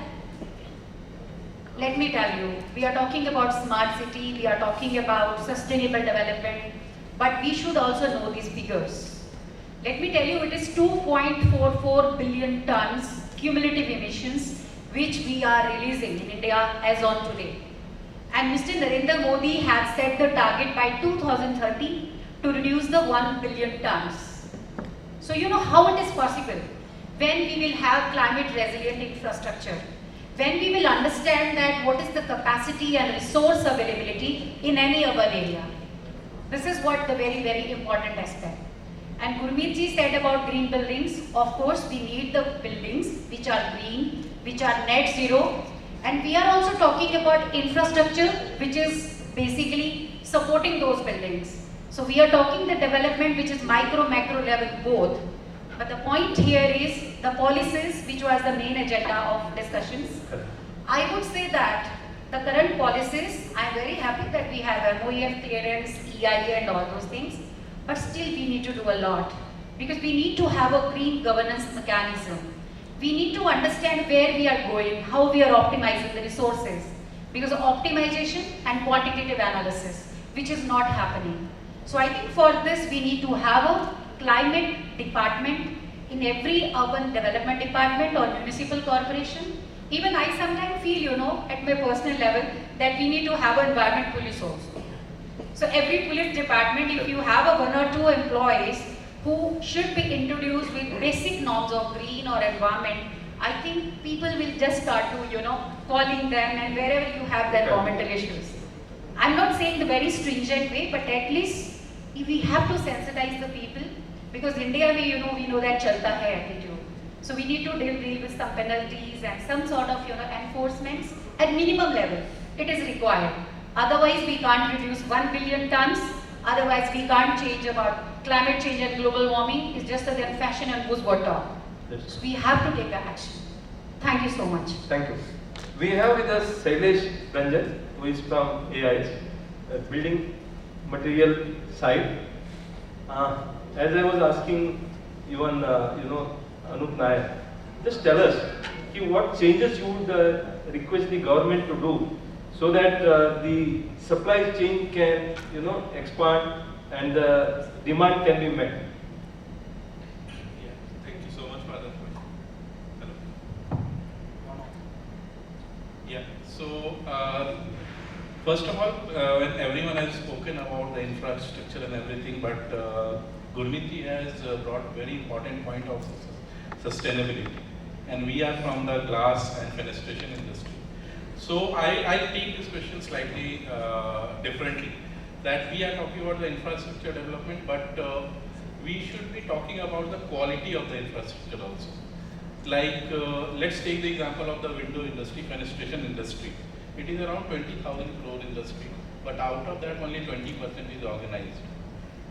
Speaker 9: Let me tell you, we are talking about smart city, we are talking about sustainable development, but we should also know these figures. Let me tell you, it is 2.44 billion tons cumulative emissions which we are releasing in India as on today. And Mr. Narendra Modi has set the target by 2030 to reduce the 1 billion tons. So you know how it is possible when we will have climate resilient infrastructure, when we will understand that what is the capacity and resource availability in any urban area. This is what the very, very important aspect. And Gurmeet ji said about green buildings. Of course, we need the buildings which are green, which are net zero. And we are also talking about infrastructure which is basically supporting those buildings. So we are talking the development which is micro, macro level both. But the point here is the policies, which was the main agenda of discussions. I would say that the current policies, I am very happy that we have MOEF clearance, EIA and all those things. But still we need to do a lot, because we need to have a green governance mechanism. We need to understand where we are going, how we are optimizing the resources, because of optimization and quantitative analysis, which is not happening. So I think for this we need to have a climate department in every urban development department or municipal corporation. Even I sometimes feel, at my personal level, that we need to have an environment police also. So every police department, if you have 1 or 2 employees who should be introduced with basic norms of green or environment, I think people will just start to, calling them and wherever you have the environmental issues. I'm not saying the very stringent way, but at least if we have to sensitize the people, because India, we know that chalta hai attitude. So we need to deal with some penalties and some sort of, enforcements at minimum level. It is required. Otherwise, we can't reduce 1 billion tons. Otherwise, we can't change about climate change and global warming. It's just a fashion and buzzword talk. So we have to take action. Thank you so much.
Speaker 3: Thank you. We have with us Sewage, who is from AIS, building material side. As I was asking even Anup Nair, just tell us what changes you would request the government to do so that the supply chain can expand and the demand can be met.
Speaker 10: Yeah, thank you so much for that question. Hello. Yeah, so first of all, when everyone has spoken about the infrastructure and everything, but Gurmiti has brought very important point of sustainability, and we are from the glass and fenestration industry. So I take this question slightly differently, that we are talking about the infrastructure development, but we should be talking about the quality of the infrastructure also. Like, let's take the example of the window industry, fenestration industry. It is around 20,000 crore industry, but out of that only 20% is organized.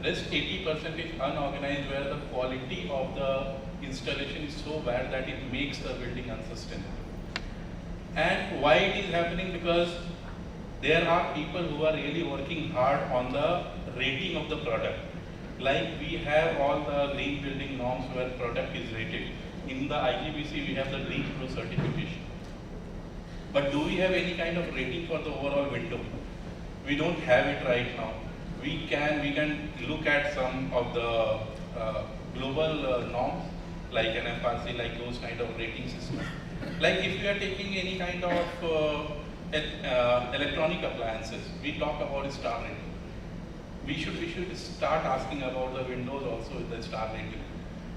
Speaker 10: Rest 80% is unorganized, where the quality of the installation is so bad that it makes the building unsustainable. And why it is happening? Because there are people who are really working hard on the rating of the product. Like we have all the green building norms where product is rated. In the IGBC we have the Green Pro certification. But do we have any kind of rating for the overall window? We don't have it right now. We can look at some of the global norms like NFRC, like those kind of rating systems. Like if we are taking any kind of electronic appliances, we talk about star rating. We should start asking about the windows also with the star rating.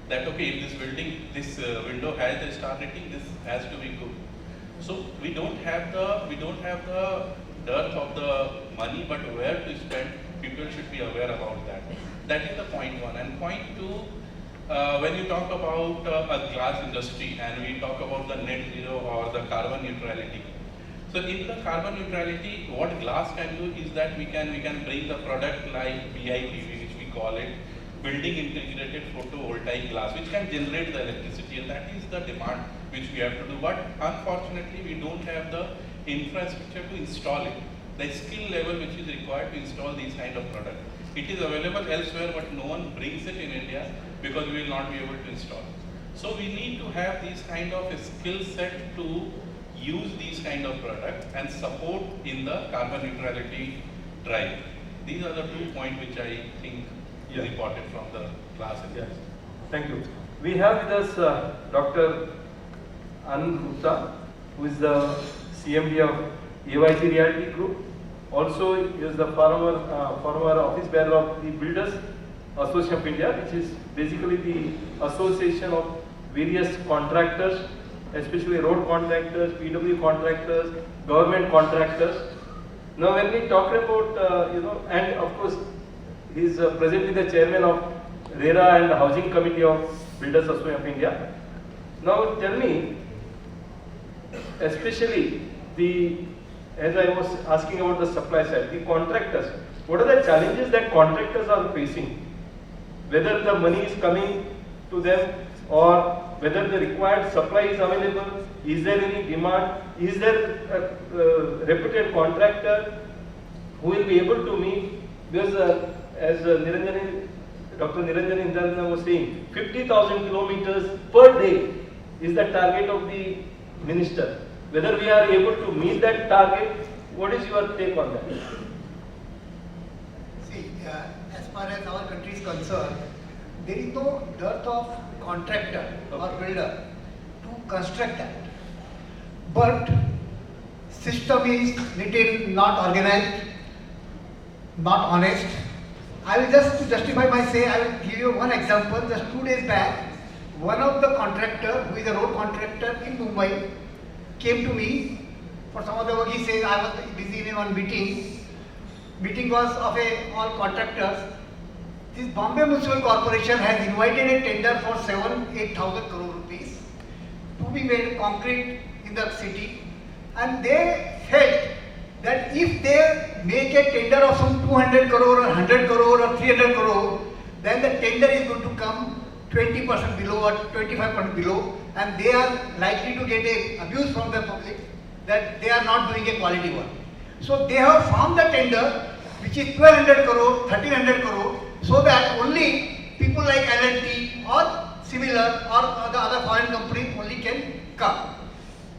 Speaker 10: That okay, if this window has the star rating, this has to be good. So we don't have the dearth of the money, but where to spend, people should be aware about that. That is the point one. And point two, when you talk about a glass industry and we talk about the net zero or the carbon neutrality. So in the carbon neutrality, what glass can do is that we can bring the product like BIPV, which we call it, building integrated photovoltaic glass, which can generate the electricity, and that is the demand which we have to do. But unfortunately, we don't have the infrastructure to install it, the skill level which is required to install these kind of products. It is available elsewhere, but no one brings it in India because we will not be able to install. So we need to have these kind of skill set to use these kind of products and support in the carbon neutrality drive. These are the 2 points which I think is important from the class.
Speaker 3: Yes. Thank you. We have with us Dr. Anand Gupta, who is the CMD of AYG Realty Group. Also, he is the former office bearer of the Builders Association of India, which is basically the association of various contractors, especially road contractors, PW contractors, government contractors. Now, when we talk about, and of course, he is presently the chairman of RERA and the Housing Committee of Builders Association of India. Now, tell me, especially as I was asking about the supply side, the contractors, what are the challenges that contractors are facing? Whether the money is coming to them or whether the required supply is available, is there any demand, is there a reputed contractor who will be able to meet, because as Dr. Niranjan Indranna was saying, 50,000 kilometers per day is the target of the minister. Whether we are able to meet that target, what is your take on that?
Speaker 2: See, as far as our country is concerned, there is no dearth of contractor or builder to construct that. But system is little not organized, not honest. I will just to justify my say, I will give you one example. Just 2 days back, one of the contractor, who is a road contractor in Mumbai, came to me for some other work. He says, I was busy in one meeting. Meeting was of all contractors. This Bombay Municipal Corporation has invited a tender for 7,000-8,000 crore rupees to be made concrete in the city, and they felt that if they make a tender of some 200 crore or 100 crore or 300 crore, then the tender is going to come
Speaker 11: 20% below or 25% below, and they are likely to get a abuse from the public that they are not doing a quality work. So they have found the tender which is 1200 crore, 1300 crore, so that only people like L&T or similar or the other foreign companies only can come.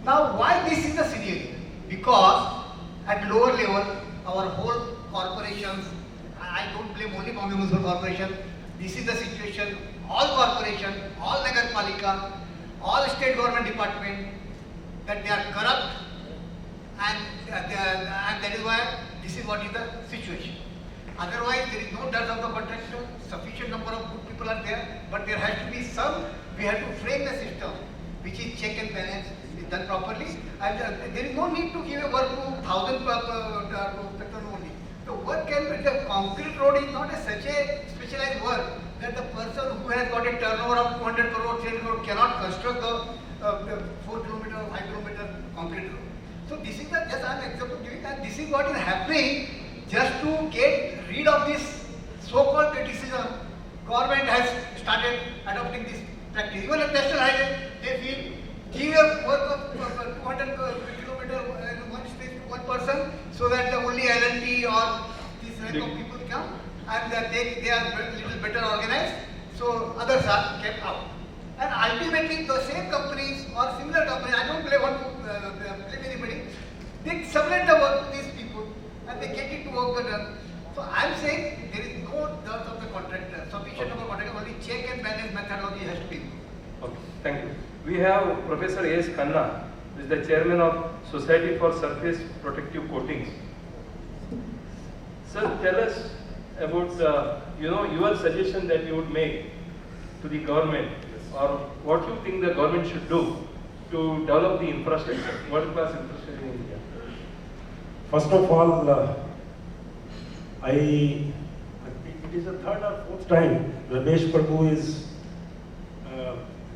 Speaker 11: Now why this is the scenario? Because at lower level our whole corporations, I don't blame only Bombay Municipal Corporation, this is the situation, all corporations, all Nagar Palika, all state government department, that they are corrupt, and that is why this is what is the situation. Otherwise there is no dearth of the contractor, sufficient number of good people are there, but there has to be some, we have to frame the system which is check and balance, is done properly, and there is no need to give a work to 1,000 people only. The work can be, the concrete road is not such a specialized work that the person who has got a turnover of 200 crore, 300 crore cannot construct the 4 kilometer or 5 kilometer concrete road. So this is the just an example giving, and this is what is happening just to get rid of this so-called criticism. Government has started adopting this practice. Even at national highway, they feel give a work of 200 kilometer one stage to one person, so that the only L&T or this rank of people come, and they are little better organized, so others are kept out. And ultimately, the same companies or similar companies, I don't want to blame anybody, they sublet the work to these people and they get it to work done. So I am saying there is no dearth of the contractor, sufficient number of contractors, only check and balance methodology has to be.
Speaker 3: Okay, thank you. We have Professor A.S. Khanna, who is the chairman of Society for Surface Protective Coatings. Sir, tell us about your suggestion that you would make to the government, or what you think the government should do to develop the infrastructure, world-class infrastructure in India.
Speaker 12: First of all, it is the third or fourth time Ramesh Prabhu is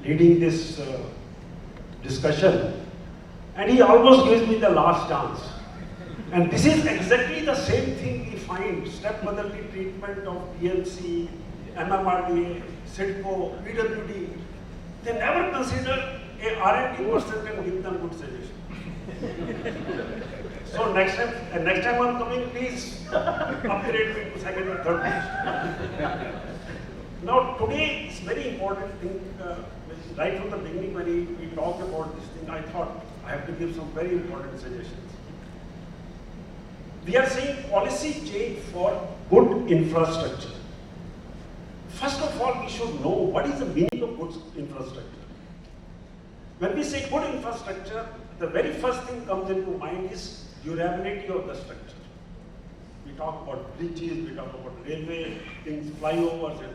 Speaker 12: leading this discussion, and he almost gives me the last chance. And this is exactly the same thing we find, step-motherly treatment of PLC, MMRDA, SIDCO, PWD. They never consider a R&D person can give them good suggestion. So next time I'm coming, please upgrade me to second and third position. Now today is very important thing, right from the beginning when we talked about this thing, I thought I have to give some very important suggestions. We are saying policy change for good infrastructure. First of all, we should know what is the meaning of good infrastructure. When we say good infrastructure, the very first thing comes into mind is durability of the structure. We talk about bridges, we talk about railway things, flyovers and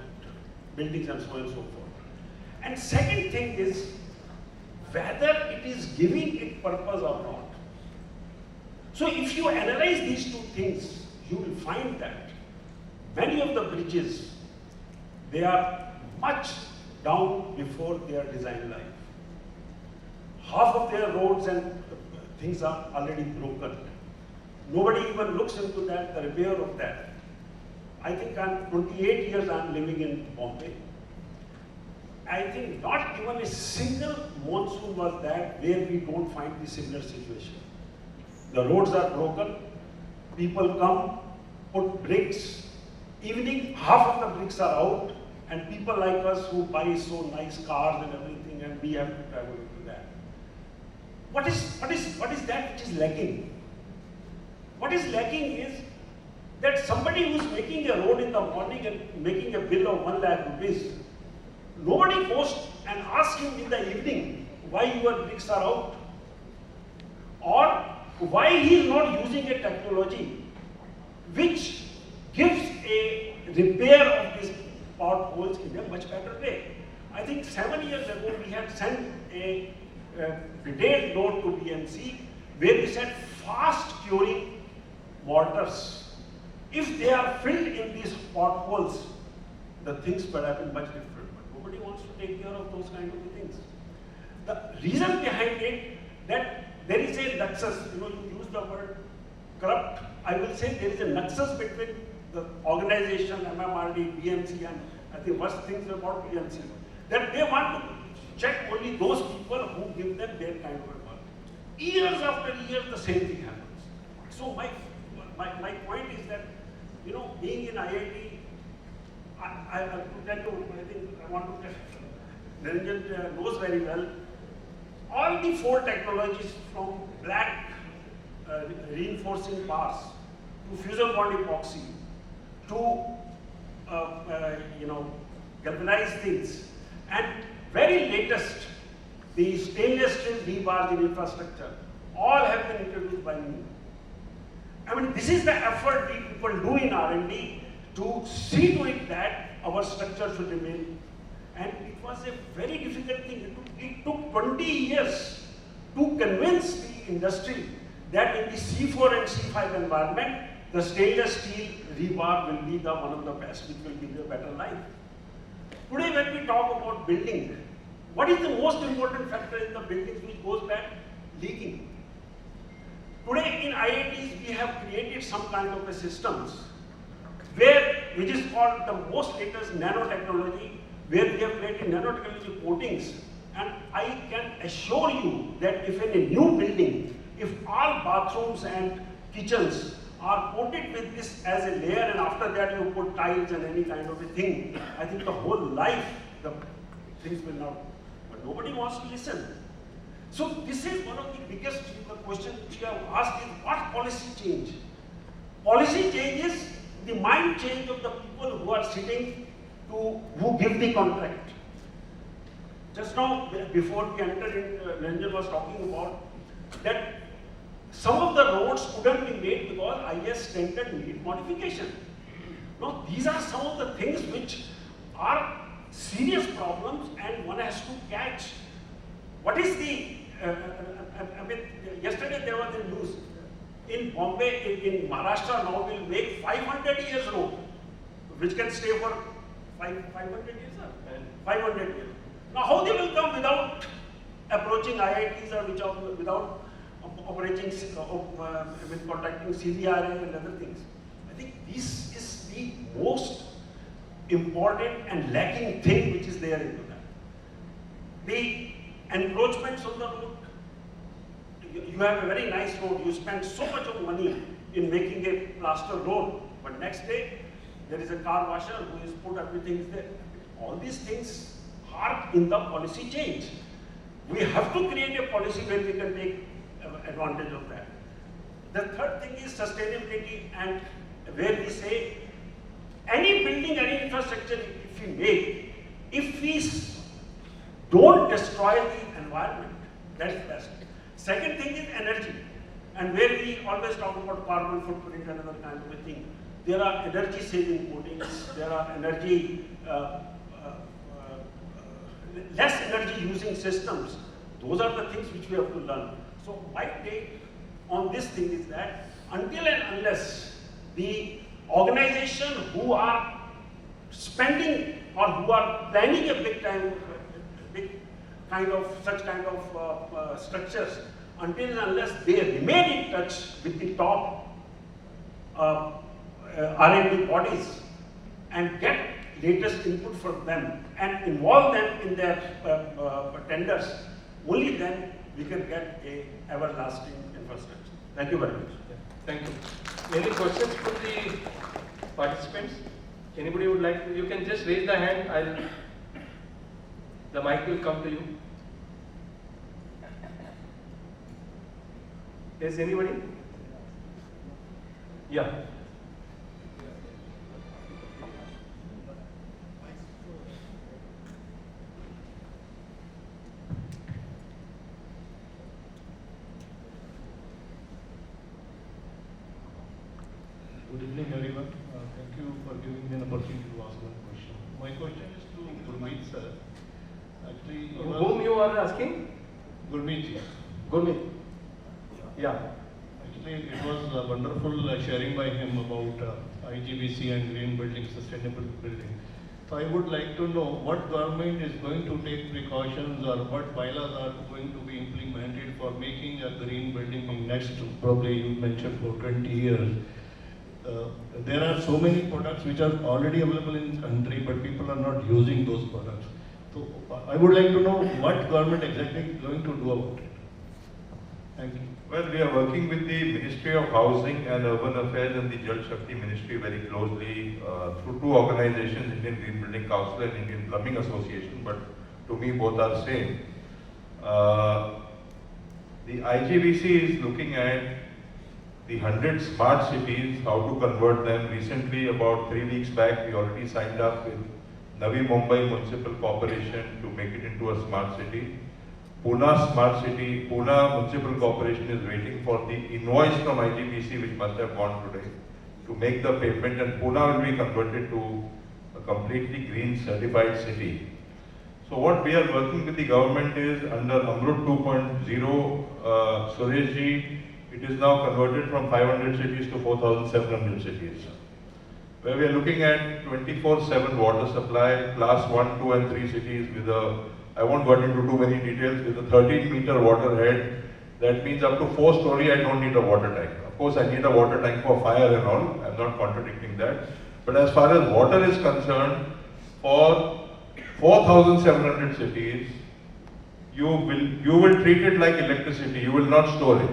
Speaker 12: buildings and so on and so forth. And second thing is whether it is giving it purpose or not. So if you analyze these two things, you will find that many of the bridges, they are much down before their design life. Half of their roads and things are already broken. Nobody even looks into that, the repair of that. I think 28 years I'm living in Bombay. I think not even a single monsoon was that where we don't find the similar situation. The roads are broken, people come, put bricks, evening half of the bricks are out, and people like us who buy so nice cars and everything, and we have to travel into that. What is that which is lacking? What is lacking is that somebody who's making a road in the morning and making a bill of 1 lakh rupees, nobody goes and asks him in the evening why your bricks are out, or why he is not using a technology which gives a repair of these potholes in a much better way. I think 7 years ago we had sent a detailed note to BMC where we said fast curing mortars. If they are filled in these potholes, the things would have been much different. But nobody wants to take care of those kind of things. The reason behind it that there is a nexus, you use the word corrupt. I will say there is a nexus between the organization, MMRD, BMC, and I think worst things about BMC. that they want to check only those people who give them their kind of work. Years after years, the same thing happens. So my point is that, you know, being in IIT, I want to tell Niranjan knows very well, all the 4 technologies from black reinforcing bars to fusion bond epoxy to you know, galvanized things, and very latest, the stainless steel rebars in infrastructure, all have been introduced by me. I mean, this is the effort we people do in R&D to see to it that our structure should remain. And it was a very difficult thing. It took 20 years to convince the industry that in the C4 and C5 environment, the stainless steel rebar will be one of the best, which will give you a better life. Today, when we talk about building, what is the most important factor in the buildings which goes back? Leaking. Today in IITs, we have created some kind of a systems which is called the most latest nanotechnology, where we have created nanotechnology coatings. And I can assure you that if in a new building, if all bathrooms and kitchens are coated with this as a layer, and after that you put tiles and any kind of a thing, I think the whole life, the things will not. But nobody wants to listen. So this is one of the biggest questions which you have asked is what policy change? Policy change is the mind change of the people who are sitting who give the contract. Just now, before we entered in, Niranjan was talking about that some of the roads couldn't be made because IS standard need modification. Now, these are some of the things which are serious problems, and one has to catch. What is the, I mean, yesterday there was a news, in Bombay, in Maharashtra now will make 500 years road, which can stay for 500 years, sir? 500 years. Now how they will come without approaching IITs or without operating, with contacting CBRA and other things? I think this is the most important and lacking thing which is there into that. The encroachments on the road, you have a very nice road, you spend so much of money in making a plaster road, but next day there is a car washer who is put everything there. All these things are in the policy change. We have to create a policy where we can take advantage of that. The third thing is sustainability, and where we say any building, any infrastructure if we make, if we don't destroy the environment, that's best. Second thing is energy, and where we always talk about carbon footprint and another kind of a thing. There are energy saving coatings, there are energy, less energy using systems. Those are the things which we have to learn. So my take on this thing is that until and unless the organization who are spending or who are planning a big such kind of structures, until and unless they remain in touch with the top R&D bodies and get latest input from them and involve them in their tenders, only then we can get a everlasting infrastructure. Thank you very much.
Speaker 3: Thank you. Any questions from the participants? Anybody would like to? You can just raise the hand. The mic will come to you. Is anybody? Yeah.
Speaker 13: Good evening, everyone. Thank you for giving me an opportunity to ask one question. My question is to Gurmeet sir. Actually,
Speaker 3: whom you are asking?
Speaker 13: Gurmeet ji.
Speaker 3: Gurmeet. Yeah.
Speaker 13: Actually, it was wonderful sharing by him about IGBC and green building, sustainable building. So I would like to know what government is going to take precautions or what bylaws are going to be implemented for making a green building in next, probably you mentioned for 20 years. There are so many products which are already available in the country, but people are not using those products. So I would like to know what government exactly is going to do about it. Thank you.
Speaker 8: Well, we are working with the Ministry of Housing and Urban Affairs and the Jal Shakti Ministry very closely through two organizations, Indian Green Building Council and Indian Plumbing Association, but to me both are same. The IGBC is looking at the 100 smart cities, how to convert them. Recently, about 3 weeks back, we already signed up with Navi Mumbai Municipal Corporation to make it into a smart city. Pune Smart City, Pune Municipal Corporation is waiting for the invoice from IGBC, which must have gone today, to make the payment, and Pune will be converted to a completely green certified city. So what we are working with the government is under Amrut 2.0, Suresh ji, it is now converted from 500 cities to 4,700 cities, where we are looking at 24/7 water supply, class 1, 2 and 3 cities with a, I won't go into too many details, with a 13-meter water head. That means up to 4-story I don't need a water tank. Of course I need a water tank for fire and all, I'm not contradicting that. But as far as water is concerned, for 4,700 cities, you will treat it like electricity, you will not store it.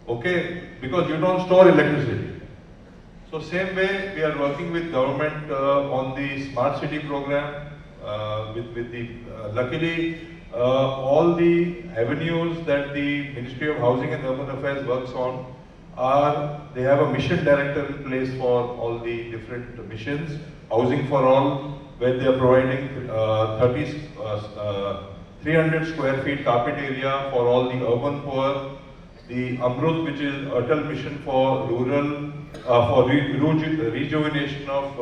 Speaker 8: Okay? Because you don't store electricity. So same way we are working with government on the smart city program. Luckily, all the avenues that the Ministry of Housing and Urban Affairs works on they have a mission director in place for all the different missions. Housing for All, where they are providing 300 square feet carpet area for all the urban poor. The Amrut, which is Atal Mission for rural, for rejuvenation of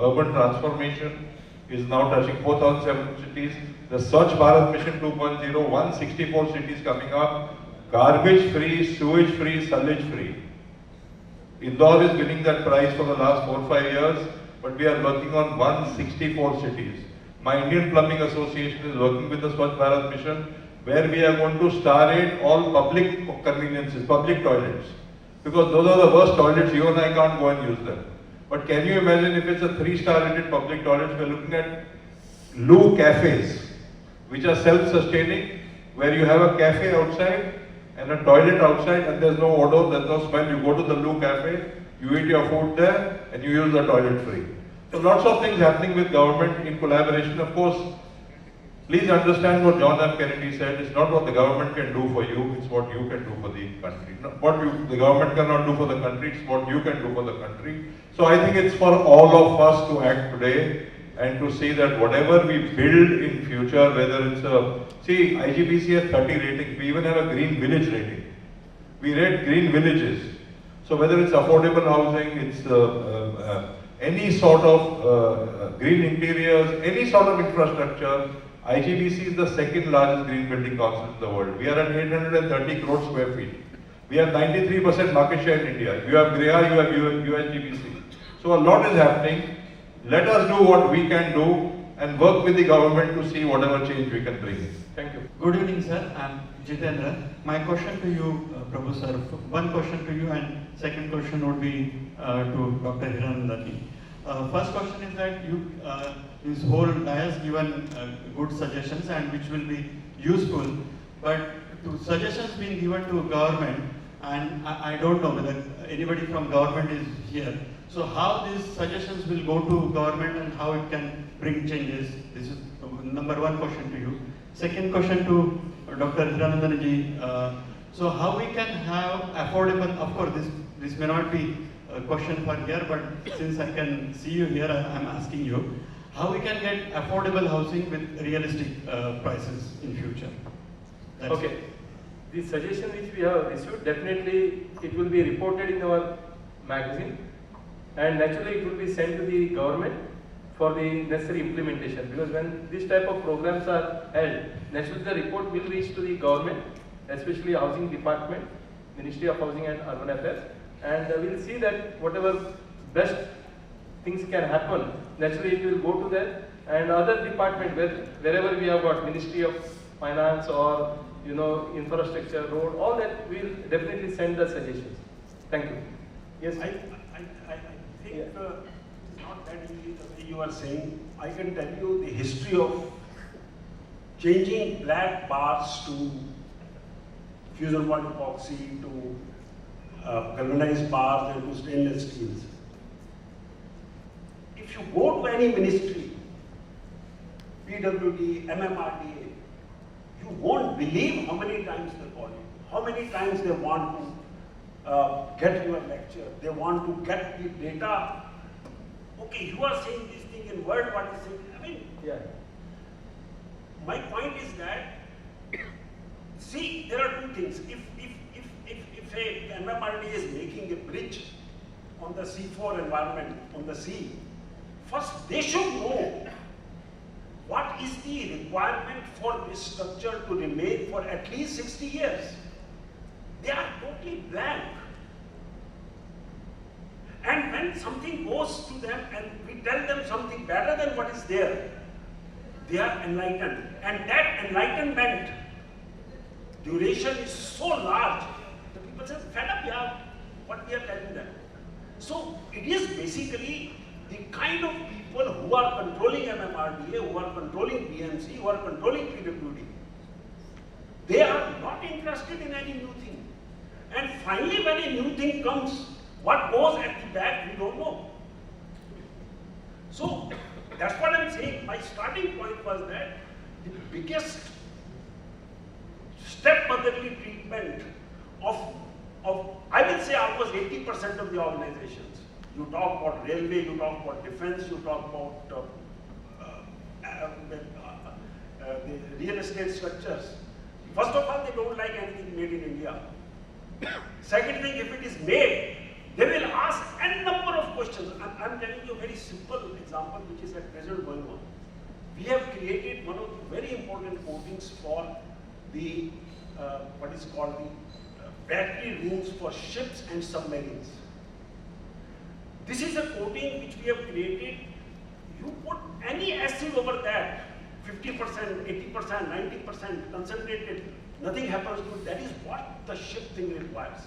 Speaker 8: urban transformation, is now touching 4,700 cities. The Swachh Bharat Mission 2.0, 164 cities coming up, garbage free, sewage free, sullage free. Indore is winning that prize for the last 4-5 years, but we are working on 164 cities. My Indian Plumbing Association is working with the Swachh Bharat Mission, where we are going to star rate all public conveniences, public toilets. Because those are the worst toilets, you and I can't go and use them. But can you imagine if it's a 3-star rated public toilet, we're looking at loo cafes, which are self-sustaining, where you have a cafe outside and a toilet outside, and there's no odor, there's no smell. You go to the loo cafe, you eat your food there, and you use the toilet free. So lots of things happening with government in collaboration. Of course, please understand what John F. Kennedy said, it's not what the government can do for you, it's what you can do for the country. What the government cannot do for the country, it's what you can do for the country. So I think it's for all of us to act today and to see that whatever we build in future, whether it's see, IGBC has 30 ratings, we even have a green village rating. We rate green villages. So whether it's affordable housing, it's any sort of green interiors, any sort of infrastructure, IGBC is the second largest green building council in the world. We are at 830 crore square feet. We have 93% market share in India. You have GREA, you have USGBC. So a lot is happening. Let us do what we can do and work with the government to see whatever change we can bring. Thank you.
Speaker 14: Good evening, sir. I'm Jitendra. My question to you, Prabhu sir. One question to you and second question would be to Dr. Hiranandani. First question is that you, this whole has given good suggestions and which will be useful, but to suggestions being given to government, and I don't know whether anybody from government is here. So how these suggestions will go to government and how it can bring changes? This is number one question to you. Second question to Dr. Hiranandani. So how we can have affordable, of course this may not be a question for here, but since I can see you here, I'm asking you, how we can get affordable housing with realistic prices in future? That's
Speaker 3: okay. The suggestion which we have received, definitely it will be reported in our magazine, and naturally it will be sent to the government for the necessary implementation, because when this type of programs are held, naturally the report will reach to the government, especially Housing Department, Ministry of Housing and Urban Affairs, and we will see that whatever best things can happen, naturally it will go to that, and other department, wherever we have got Ministry of Finance or infrastructure, road, all that we will definitely send the suggestions. Thank you. Yes.
Speaker 12: I think it's not that easy the way you are saying. I can tell you the history of changing black bars to fusion bond epoxy, to galvanized bars and to stainless steels. If you go to any ministry, PWD, MMRDA, you won't believe how many times they call you, how many times they want to get your lecture, they want to get the data. Okay, you are saying this thing in word, what is it? I mean, yeah. My point is that, see, there are two things. If a MMRDA is making a bridge on the C4 environment, on the sea, first they should know what is the requirement for this structure to remain for at least 60 years. They are totally blank. And when something goes to them and we tell them something better than what is there, they are enlightened. And that enlightenment duration is so large, the people say, fed up, yeah, what we are telling them. So it is basically the kind of people who are controlling MMRDA, who are controlling BMC, who are controlling PWD. They are not interested in any new thing. And finally, when a new thing comes, what goes at the back, we don't know. So that's what I'm saying. My starting point was that the biggest stepmotherly treatment of I will say almost 80% of the organizations. You talk about railway, you talk about defense, you talk about the real estate structures. First of all, they don't like anything made in India. Second thing, if it is made, they will ask n number of questions. I'm telling you a very simple example which is at present going on. We have created one of the very important coatings for the what is called the battery rings for ships and submarines. This is a coating which we have created. You put any acid over that, 50%, 80%, 90% concentrated, nothing happens to it. That is what the ship thing requires.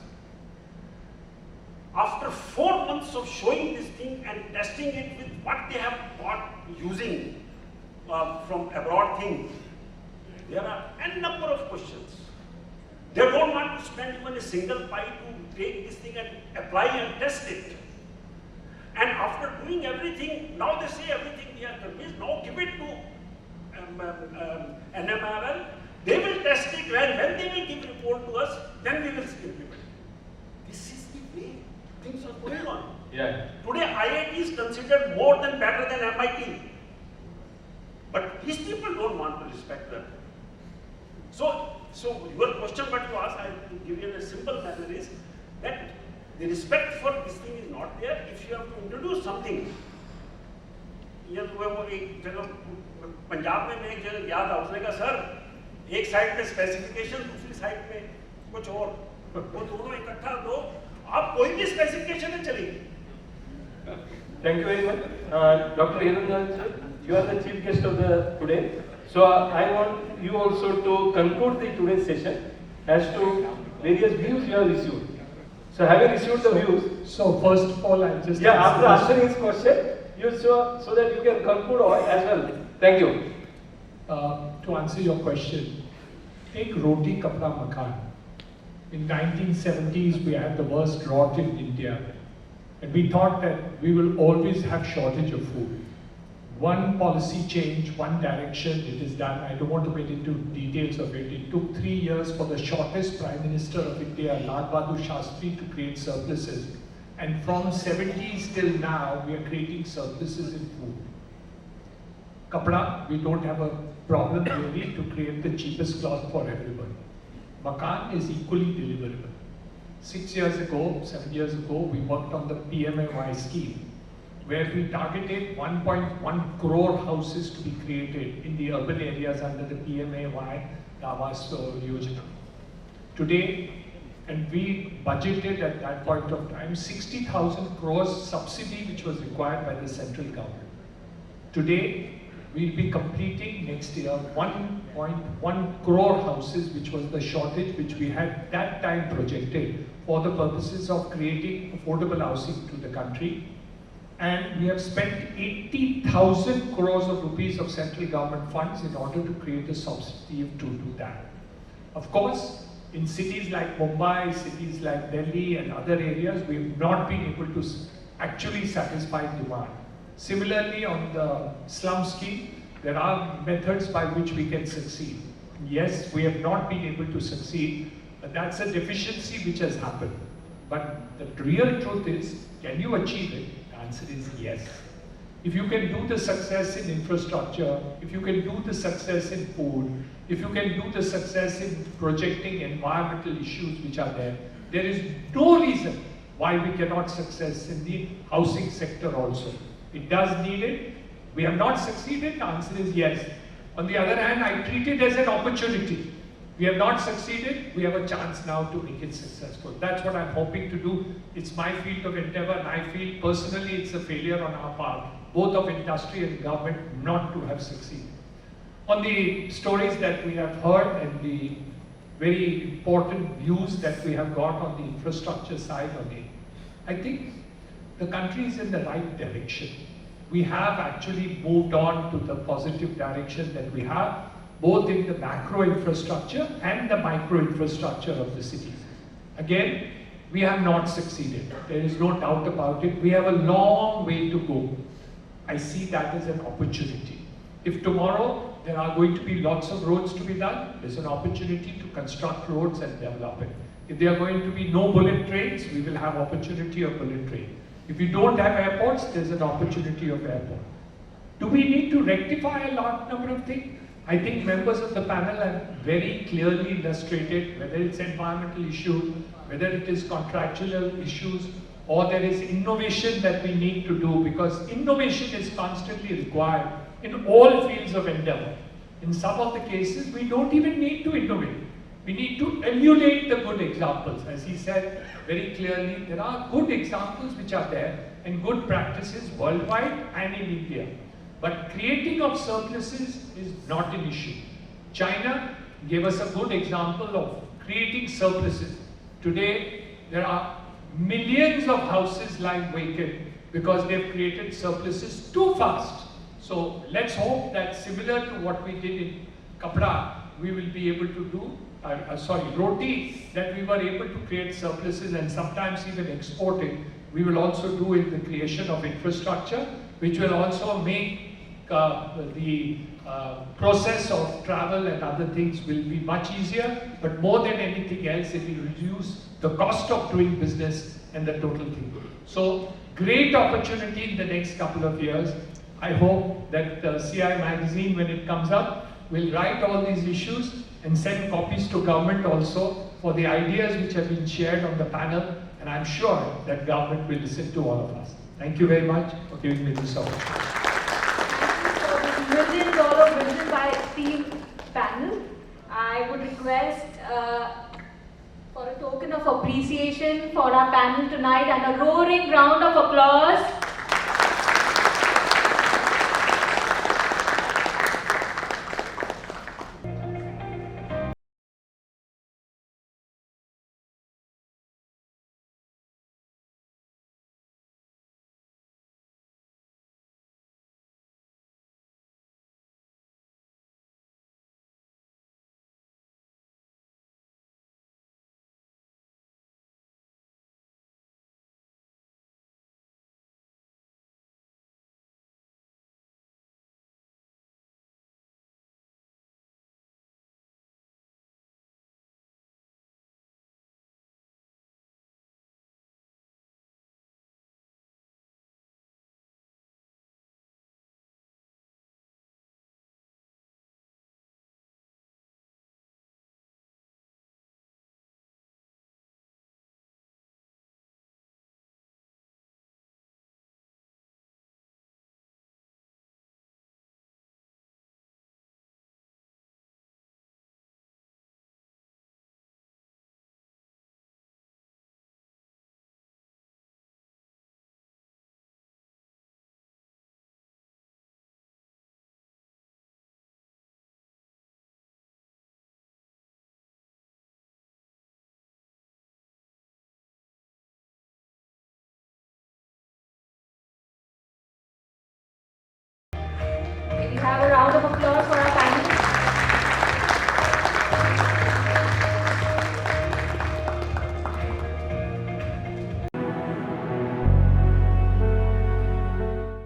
Speaker 12: After 4 months of showing this thing and testing it with what they have got using from abroad things, there are n number of questions. They don't want to spend even a single pie to take this thing and apply and test it. And after doing everything, now they say everything we are convinced, now give it to NMRL, they will test it, and when they will give report to us, then we will implement. This is the way things are going on.
Speaker 3: Yeah.
Speaker 12: Today IIT is considered more than better than MIT. But these people don't want to respect that. So your question what you asked, I will give you in a simple manner is that the respect for this thing is not there. If you have to introduce something, Punjab में मैं एक जगह गया था, उसने कहा sir एक side पे स्पेसिफिकेशन, दूसरी साइड पे कुछ और, वो दोनों इकट्ठा दो, आप कोई भी स्पेसिफिकेशन में चलेगी.
Speaker 3: Thank you very much, Dr. Hirandan sir. You are the chief guest of the today. So I want you also to conclude the today's session as to various views you have received. So have you received the views?
Speaker 4: So first of all, I'll just
Speaker 3: after answering his question, you so that you can conclude as well. Thank you.
Speaker 4: To answer your question, take roti kapda makan. In 1970s, we had the worst drought in India, and we thought that we will always have shortage of food. One policy change, one direction, it is done. I don't want to get into details of it. It took 3 years for the shortest Prime Minister of India, Lal Bahadur Shastri, to create surpluses. And from 70s till now, we are creating surpluses in food. Kapda, we don't have a problem really to create the cheapest cloth for everyone. Makan is equally deliverable. 6 years ago, 7 years ago, we worked on the PMAY scheme, where we targeted 1.1 crore houses to be created in the urban areas under the PMAY Awas Yojana. Today, and we budgeted at that point of time 60,000 crores subsidy which was required by the central government. Today, we'll be completing next year 1.1 crore houses, which was the shortage which we had that time projected for the purposes of creating affordable housing to the country. and we have spent 80,000 crores of rupees of central government funds in order to create a subsidy to do that. Of course, in cities like Mumbai, cities like Delhi and other areas, we have not been able to actually satisfy demand. Similarly, on the slum scheme, there are methods by which we can succeed. Yes, we have not been able to succeed, but that's a deficiency which has happened. But the real truth is, can you achieve it? The answer is yes. If you can do the success in infrastructure, if you can do the success in food, if you can do the success in projecting environmental issues which are there, there is no reason why we cannot success in the housing sector also. It does need it. We have not succeeded, the answer is yes. On the other hand, I treat it as an opportunity. We have not succeeded, we have a chance now to make it successful. That's what I'm hoping to do. It's my field of endeavor, and I feel personally it's a failure on our part, both of industry and government, not to have succeeded. On the stories that we have heard and the very important views that we have got on the infrastructure side of it, I think the country is in the right direction. We have actually moved on to the positive direction that we have, both in the macro infrastructure and the micro infrastructure of the cities. Again, we have not succeeded. There is no doubt about it. We have a long way to go. I see that as an opportunity. If tomorrow there are going to be lots of roads to be done, there's an opportunity to construct roads and develop it. If there are going to be no bullet trains, we will have opportunity of bullet train. If we don't have airports, there's an opportunity of airport. Do we need to rectify a large number of things? I think members of the panel have very clearly illustrated whether it's environmental issue, whether it is contractual issues, or there is innovation that we need to do, because innovation is constantly required in all fields of endeavor. In some of the cases, we don't even need to innovate. We need to emulate the good examples. As he said very clearly, there are good examples which are there and good practices worldwide and in India. But creating of surpluses is not an issue. China gave us a good example of creating surpluses. Today, there are millions of houses lying vacant because they've created surpluses too fast. So let's hope that similar to what we did in Kapra, we will be able to do, roti, that we were able to create surpluses and sometimes even export it. We will also do in the creation of infrastructure, which will also make the process of travel and other things will be much easier, but more than anything else, it will reduce the cost of doing business and the total thing. So, great opportunity in the next couple of years. I hope that CI magazine, when it comes up, will write all these issues and send copies to government also for the ideas which have been shared on the panel, and I'm sure that government will listen to all of us. Thank you very much for giving me this opportunity.
Speaker 1: Million dollar vision by team panel. I would request for a token of appreciation for our panel tonight and a roaring round of applause. have a round of applause for